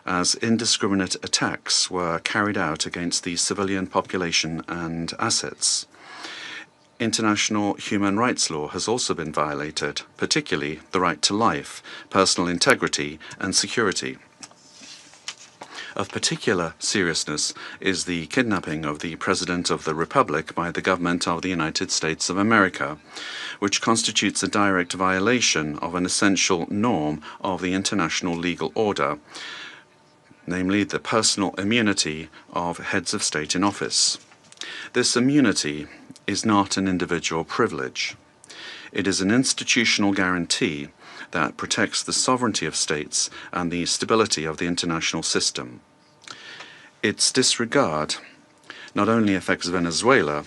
as indiscriminate attacks were carried out against the civilian population and assets. International human rights law has also been violated, particularly the right to life, personal integrity, and security. Of particular seriousness is the kidnapping of the President of the Republic by the government of the United States of America, which constitutes a direct violation of an essential norm of the international legal order, namely the personal immunity of heads of state in office. This immunity is not an individual privilege. It is an institutional guarantee that protects the sovereignty of states and the stability of the international system. Its disregard not only affects Venezuela,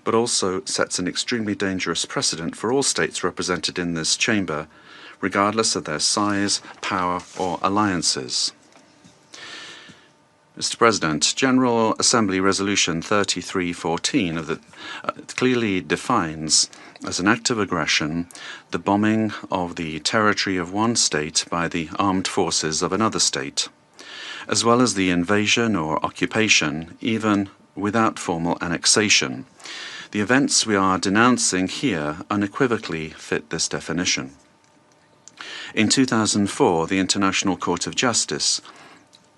but also sets an extremely dangerous precedent for all states represented in this chamber, regardless of their size, power, or alliances. Mr. President, General Assembly Resolution 3314 clearly defines as an act of aggression the bombing of the territory of one state by the armed forces of another state, as well as the invasion or occupation, even without formal annexation. The events we are denouncing here unequivocally fit this definition. In 2004, the International Court of Justice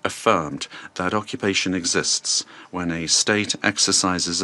affirmed that occupation exists when a state exercises